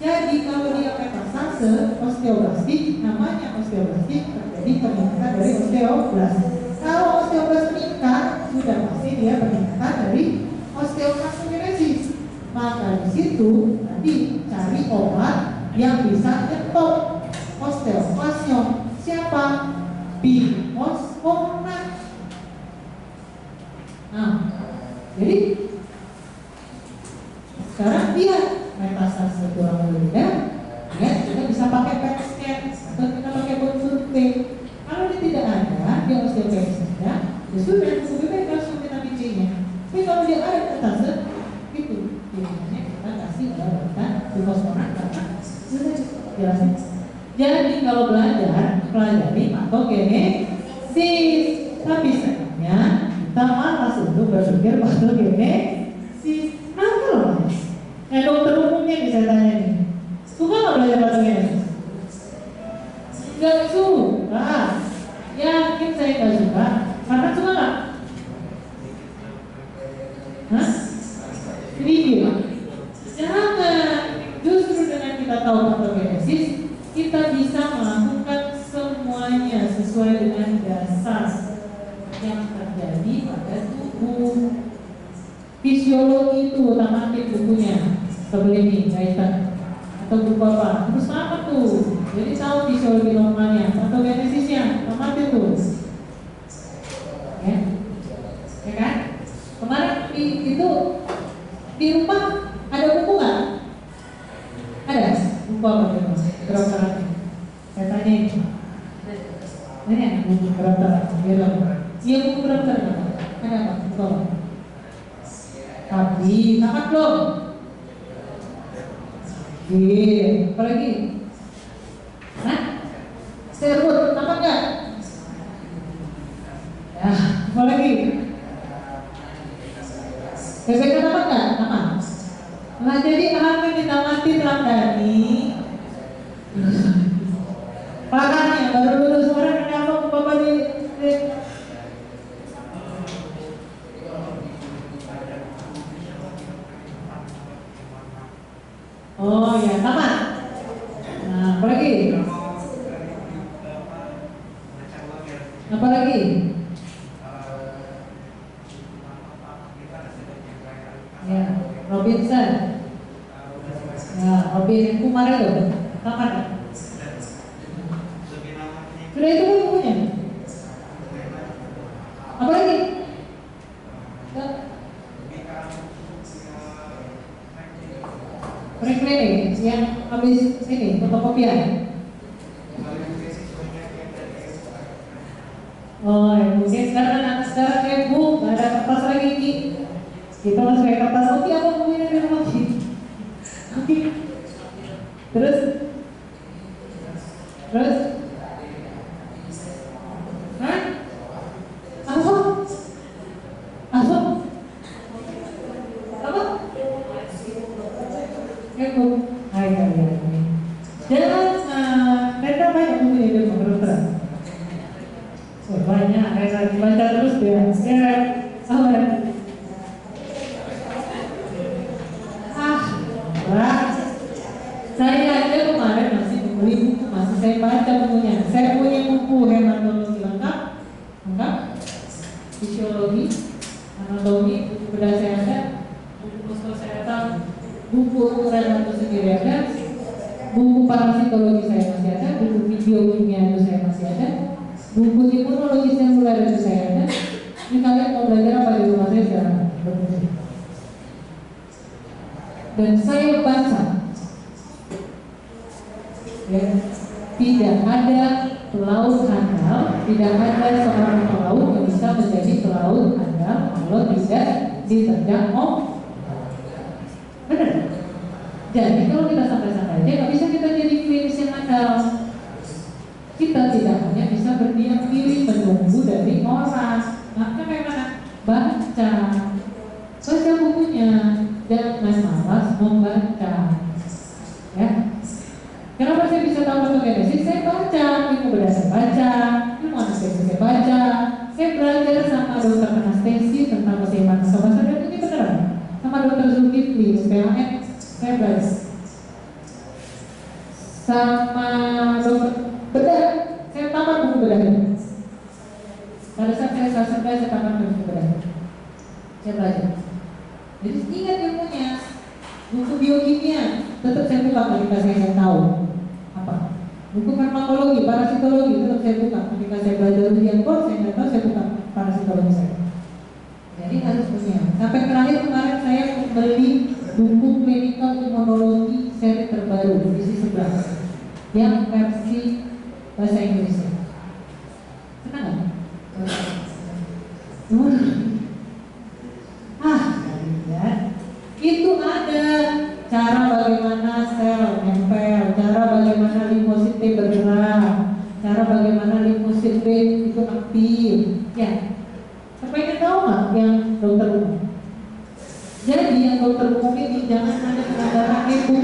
Jadi kalau dia metastase osteoblastik, namanya osteoblastik terjadi peningkatan dari osteoblas. Kalau osteoblas meningkat, sudah pasti dia peningkatan dari osteoklastogenesis. Maka di situ nanti cari obat yang bisa nyetop osteoklasium. Siapa? Bifosfonat. Nah, jadi sekarang dia metastase kurang berbeda, ya kita bisa pakai PET scan atau kita pakai bone survey. Kalau dia tidak ada, dia osteopenia saja, ya sudah lebih baik langsung vitamin C-nya. Tapi kalau dia ada metastase, itu biasanya kita kasih obat bifosfonat karena sudah jelasin. Jadi kalau belajar, pelajari patogenesis. Tapi sayangnya kita malas untuk berpikir patogenesis. Apa loh? Yang dokter umumnya bisa tanya nih, suka nggak belajar patogenesis? Nggak suka. Yakin saya nggak suka. Karena suka nggak? Hah? Sedikit. Jangan. Justru dengan kita tahu patogenesis, kita bisa melakukan semuanya sesuai dengan dasar yang terjadi pada tubuh. Fisiologi itu tamatin bukunya sebelum ini kaitan atau buku apa? Terus apa tuh? Jadi tahu fisiologi normalnya, patogenesisnya, tamatin tuh. Ya kan? Kemarin itu di rumah ada buku nggak? Ada buku apa tuh? Kedokteran. Saya tanya ini. Ini buku kedokteran. Iya buku kedokteran. Ada apa? Buku apa? Tapi tamat belum? Iya. Apa lagi? Hah? Serut tamat nggak? Ya. Apa lagi? PPK tamat nggak? Tamat. Nah jadi apa yang ditamati Ramdhani? Parahnya baru lulus orang ada apa bapak di oh ya tamat. Nah apa lagi? Apa lagi? Ya Robinson. Ya Robin Kumar itu tamat. Sudah itu kan bukunya. Apa lagi? Preklinik yang habis ini fotokopian. Oh, ya mungkin sekarang e-book, nggak ada kertas lagi Ki. Kita harus pakai kertas. Oke, apa bukunya di rumah Ki? Oke. Terus? Hah? Apa? E-book. Hai kalian. Dan mereka banyak bukunya di rumah kedokteran. Banyak, saya baca terus ya. Saya aja kemarin masih beli buku masih saya baca bukunya. Saya punya buku hematologi lengkap, fisiologi, anatomi, buku bedah saya ada, buku kesehatan, buku ukuran itu sendiri ada, buku parasitologi saya masih ada, buku video kimia itu saya masih ada, buku imunologi seluler itu saya ada. Ini kalian mau belajar apa di rumah saya sekarang? Dan saya baca, ya, tidak ada pelaut handal, tidak ada seorang pelaut yang bisa menjadi pelaut handal kalau tidak diterjang benar. Jadi kalau kita santai-santai aja, nggak bisa kita jadi klinis yang handal. Kita tidak hanya bisa berdiam diri menunggu dari orang. Maka bagaimana? Baca bukunya, jangan malas membaca. Ya. Kenapa saya bisa tahu patogenesis? Saya baca, ilmu bedah saya baca, ilmu anestesi saya baca. Saya belajar sama dokter anestesi tentang bagaimana bahasa dan ini beneran. Sama dokter Zulkifli, SPHN, saya belajar. Sama dokter bedah, saya tamat buku bedahnya. Pada saat saya selesai, saya tamat buku bedahnya. Saya belajar. Jadi ingat ilmunya. Buku biokimia tetap saya buka ketika saya tahu apa. Buku farmakologi, parasitologi tetap saya buka ketika saya belajar ujian kor, saya nggak tahu, saya buka parasitologi saya. Jadi harus punya. Sampai terakhir kemarin saya membeli buku klinikal imunologi seri terbaru edisi 11 yang versi bahasa Inggrisnya. Senang nggak? Ya. Itu ada cara bagaimana sel nempel, cara bagaimana limfosit T bergerak, cara bagaimana limfosit B itu aktif. Ya, sampai tahu nggak yang dokter umum? Jadi yang dokter umum ini jangan hanya mengandalkan buku.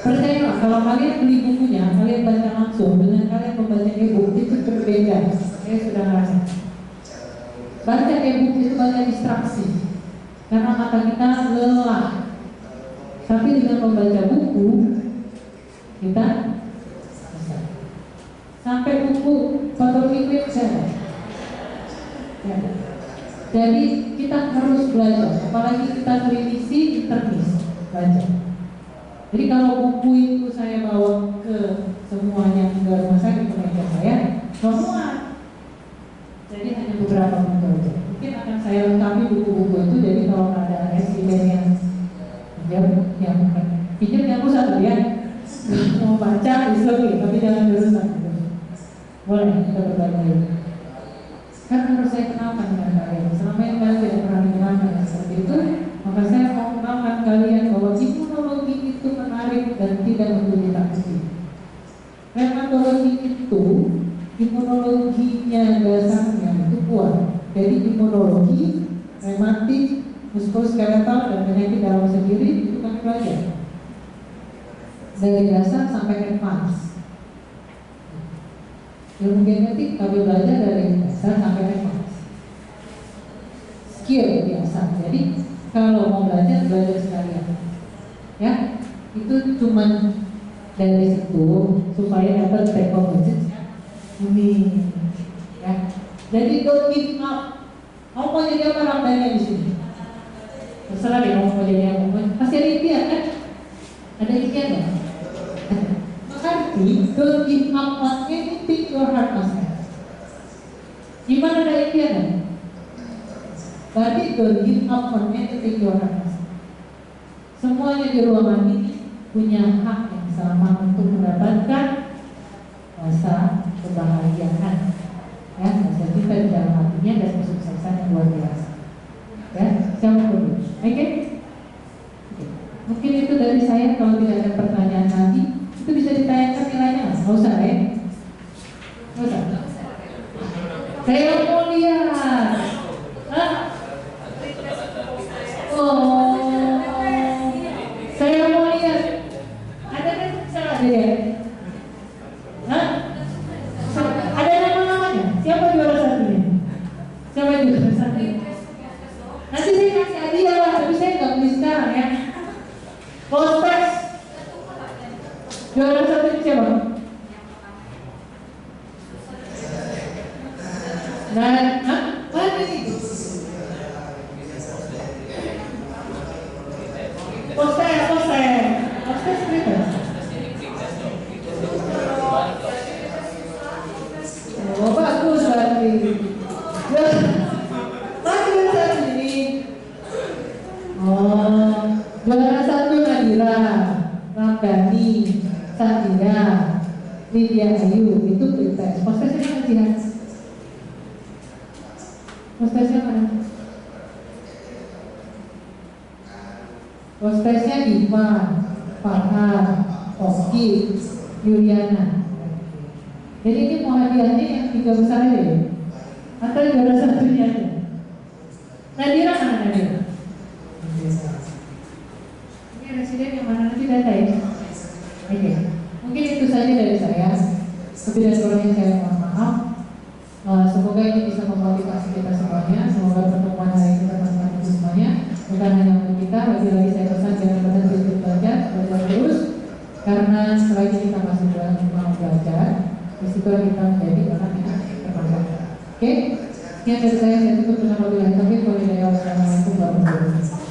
Percayalah, kalau kalian beli bukunya, kalian baca langsung dengan kalian membaca e-book itu berbeda. Saya sudah ngerasa. Baca e-book itu banyak distraksi. Karena mata kita lelah. Tapi dengan membaca buku kita bisa. Sampai buku fotografi saya. Ya. Jadi kita harus belajar. Apalagi kita klinisi internis belajar. Jadi kalau buku itu saya bawa ke semuanya ke rumah sakit ke meja saya, semua. Jadi hanya beberapa buku aja. Mungkin akan saya lengkapi buku-buku itu. Jadi kalau ada residen yang pinjam yang usah ya, mau baca Islam tapi jangan dirusak. Boleh kita berbagi. Karena harus saya kenalkan dengan kalian. Selama ini kalian tidak pernah mengenalkan seperti itu, maka saya mau kenalkan kalian bahwa imunologi itu menarik dan tidak menjadi taksi. Hematologi itu imunologinya dasarnya itu kuat. Jadi imunologi, rematik, muskuloskeletal dan penyakit dalam sendiri itu kami belajar dari dasar sampai advance. Ilmu genetik kami belajar dari dasar sampai advance. Skill biasa. Jadi kalau mau belajar sekalian. Ya, itu cuma dari situ supaya dapat take home message ini. Ya. Jadi don't give up. Mau jadi apa ramdanya di sini? Terserah deh mau jadi apa. Pasti ada impian kan? Ada impian ya? Berarti don't give up on anything your heart must have. Gimana ada impian kan? Berarti don't give up on anything your heart must have. Semuanya di ruangan ini punya hak yang sama untuk mendapatkan rasa kebahagiaan. Ya, rasa kita di dalam hatinya dan kesuksesan yang luar biasa. Ya, siapa dulu? Oke? Mungkin itu dari saya. Kalau tidak ada pertanyaan lagi, itu bisa ditayangkan nilainya, nggak usah ya? Nggak usah. Saya mau lihat. Hah? Oh, saya mau lihat. Ada kan salah dia? Hah? Ada nama-namanya? Siapa juara satunya? Siapa juara satunya? Nanti saya kasih hadiah lah, tapi saya nggak beli sekarang ya. Postes juara satu. satu ini siapa? Nah, mana ini? Poster cerita. Oh, bagus berarti. Bagus satu ini. Oh, juara satu Nadira, Ramdhani, Sandira, Lydia Ayu, itu pretest. Posternya mana sih? Posternya mana? Posternya Diva, Farhan, Oki, Yuliana. Jadi ini mau hadiahnya yang 3 besar aja ya? Atau juara satunya aja? Nadira mana Nadira? Ini residen yang mana nanti data ya? Oke, mungkin itu saja dari saya. Lebih dan kurangnya saya mohon maaf. Semoga ini bisa memotivasi kita semuanya. Semoga pertemuan hari ini bermanfaat untuk semuanya. Bukan hanya untuk kita, lagi-lagi saya pesan jangan berhenti untuk belajar terus. Karena selagi kita masih mau belajar, disitulah kita menjadi orang yang bermanfaat. Oke? Sekian dari saya tutup dengan wabillahi taufiq wal hidayah. Wassalamualaikum warahmatullahi wabarakatuh.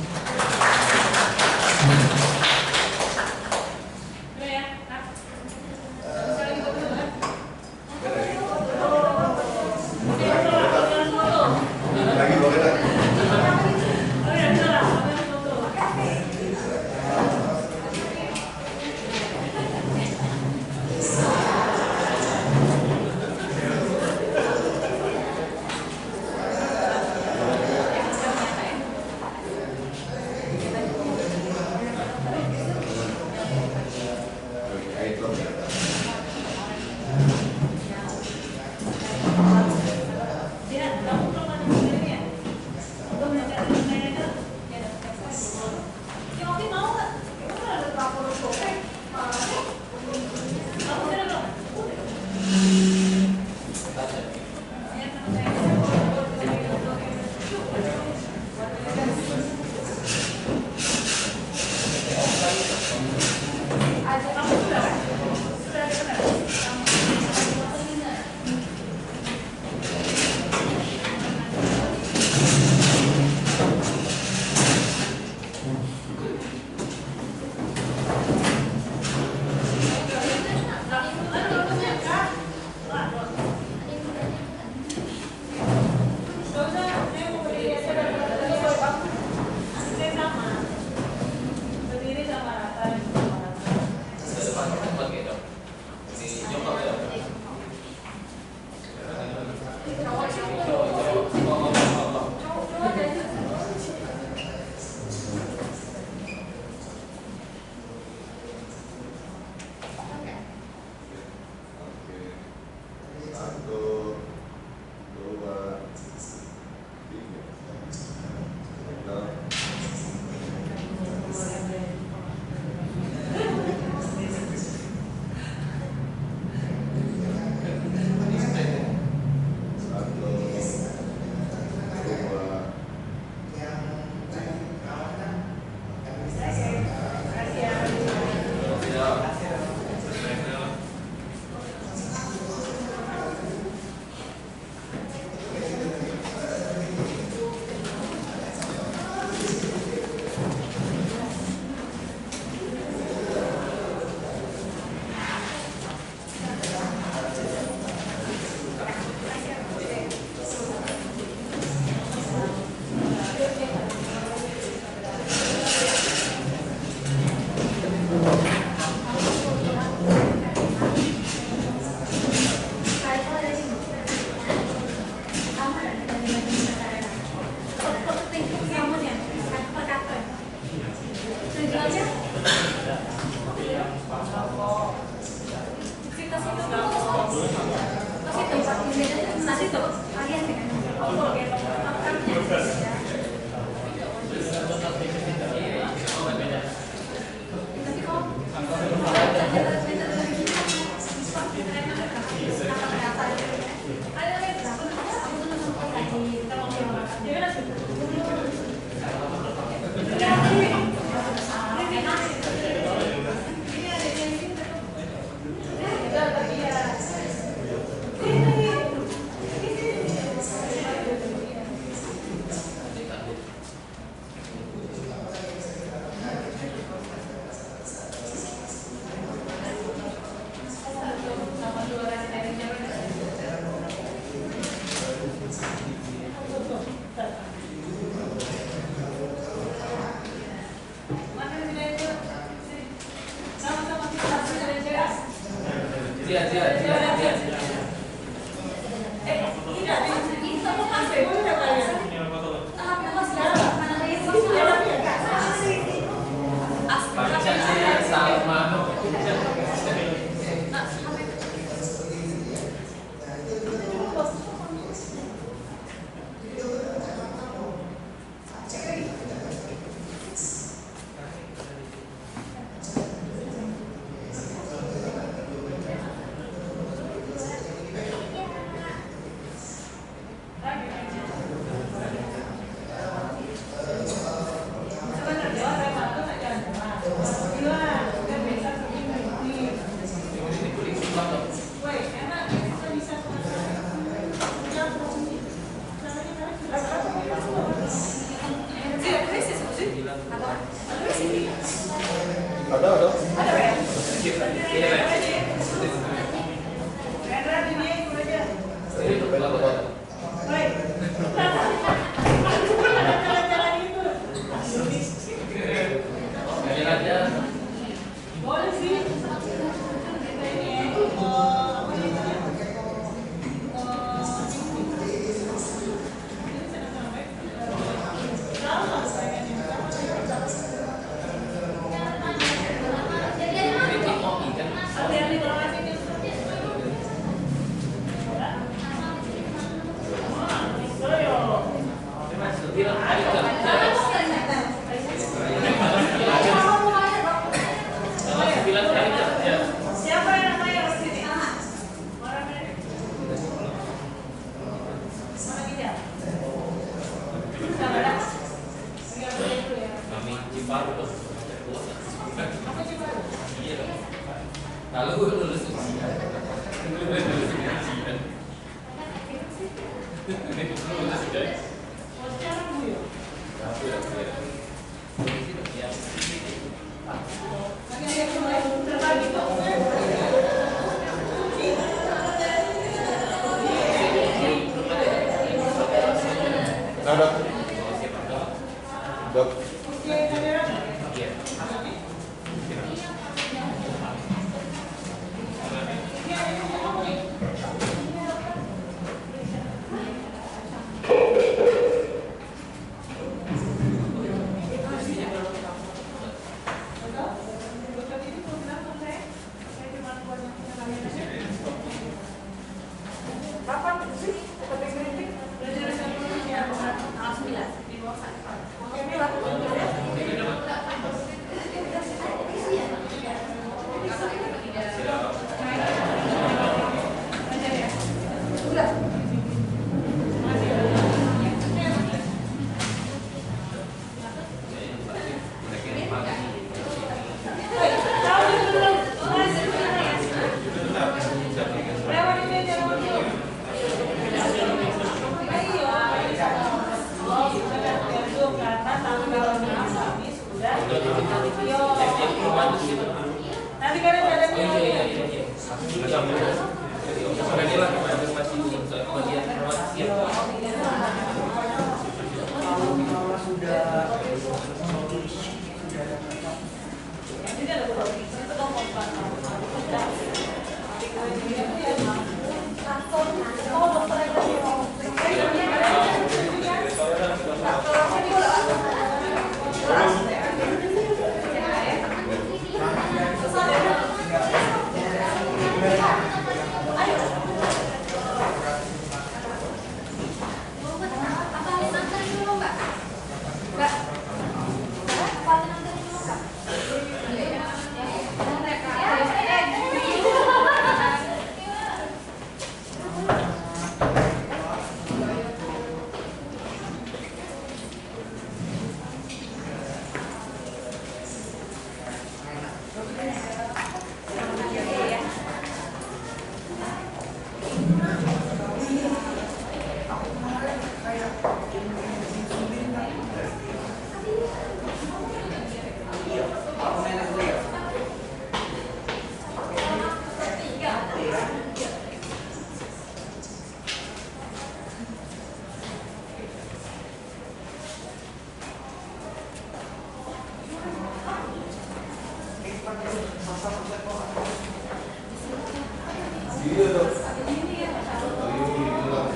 Iya dong. Ini bulat.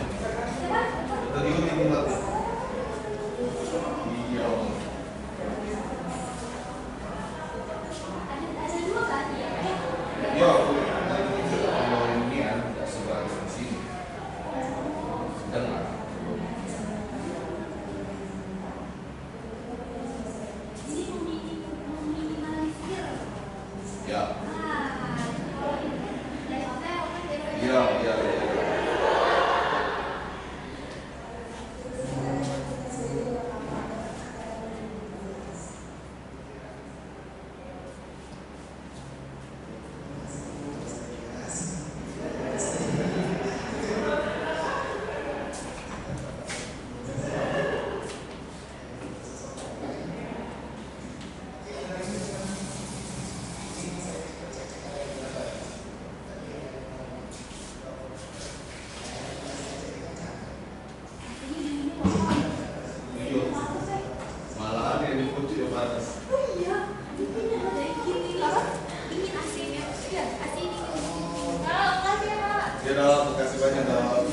Tadi ini bulat. Iya. Ya, kalau ini ada sebagai di sini. Dengar. Ya. Iya, iya, iya. Malah ada yang dikunci di atas. Ya dong, makasih banyak dong.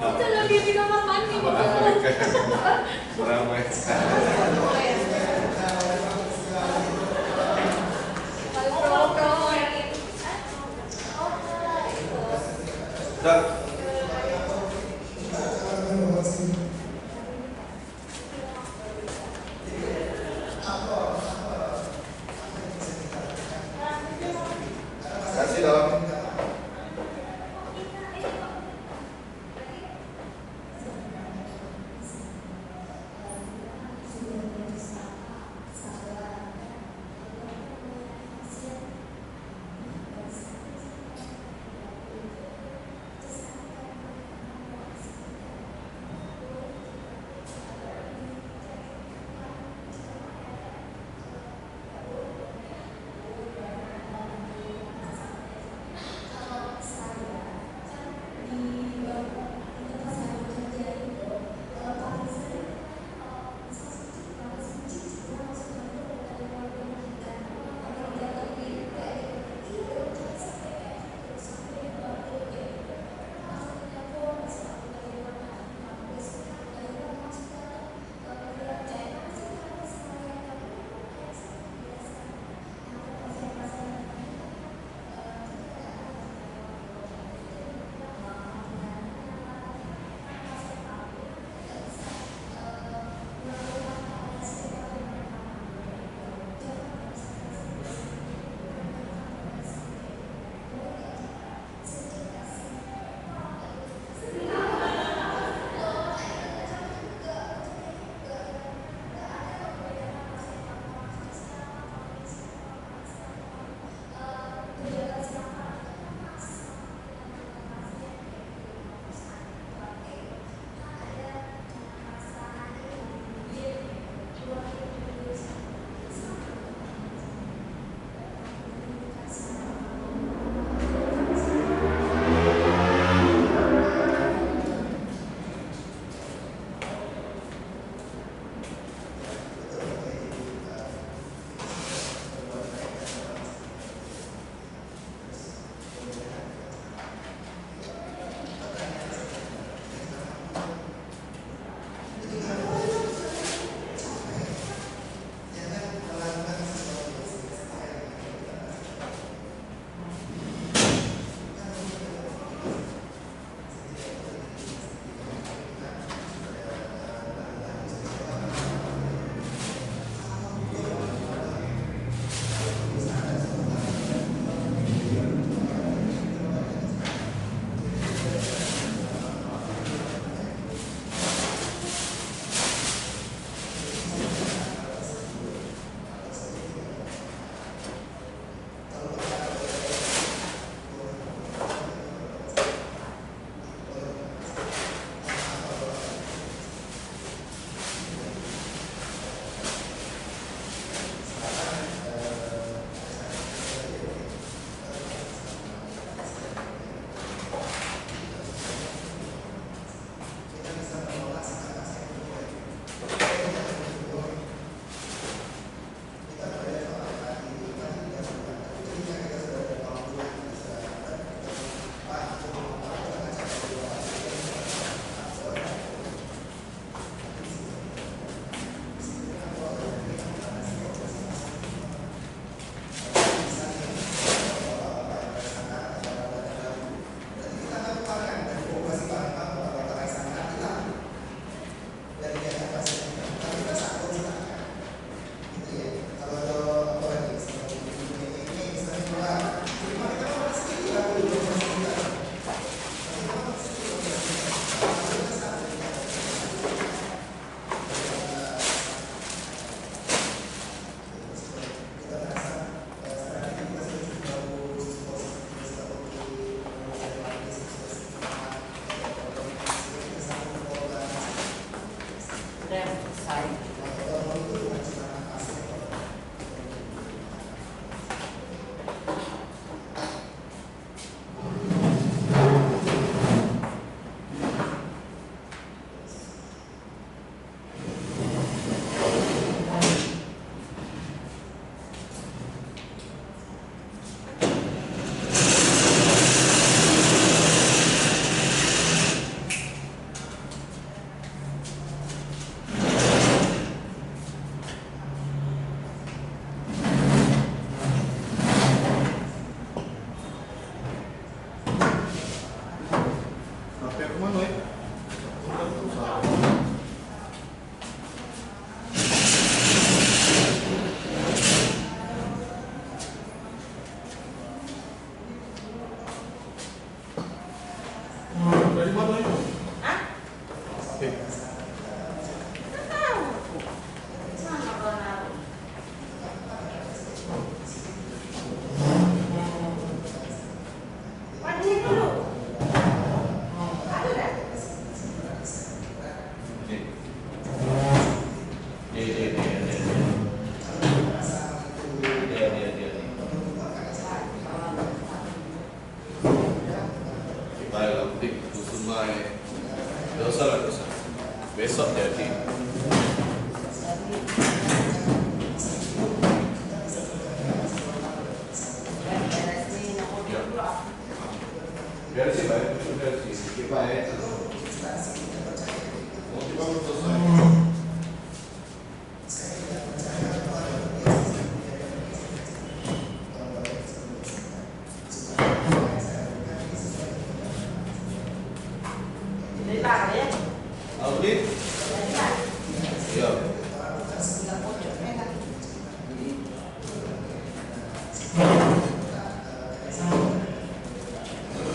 Itu lagi di kamar mandi. Beramai. Dah. Kasih dong.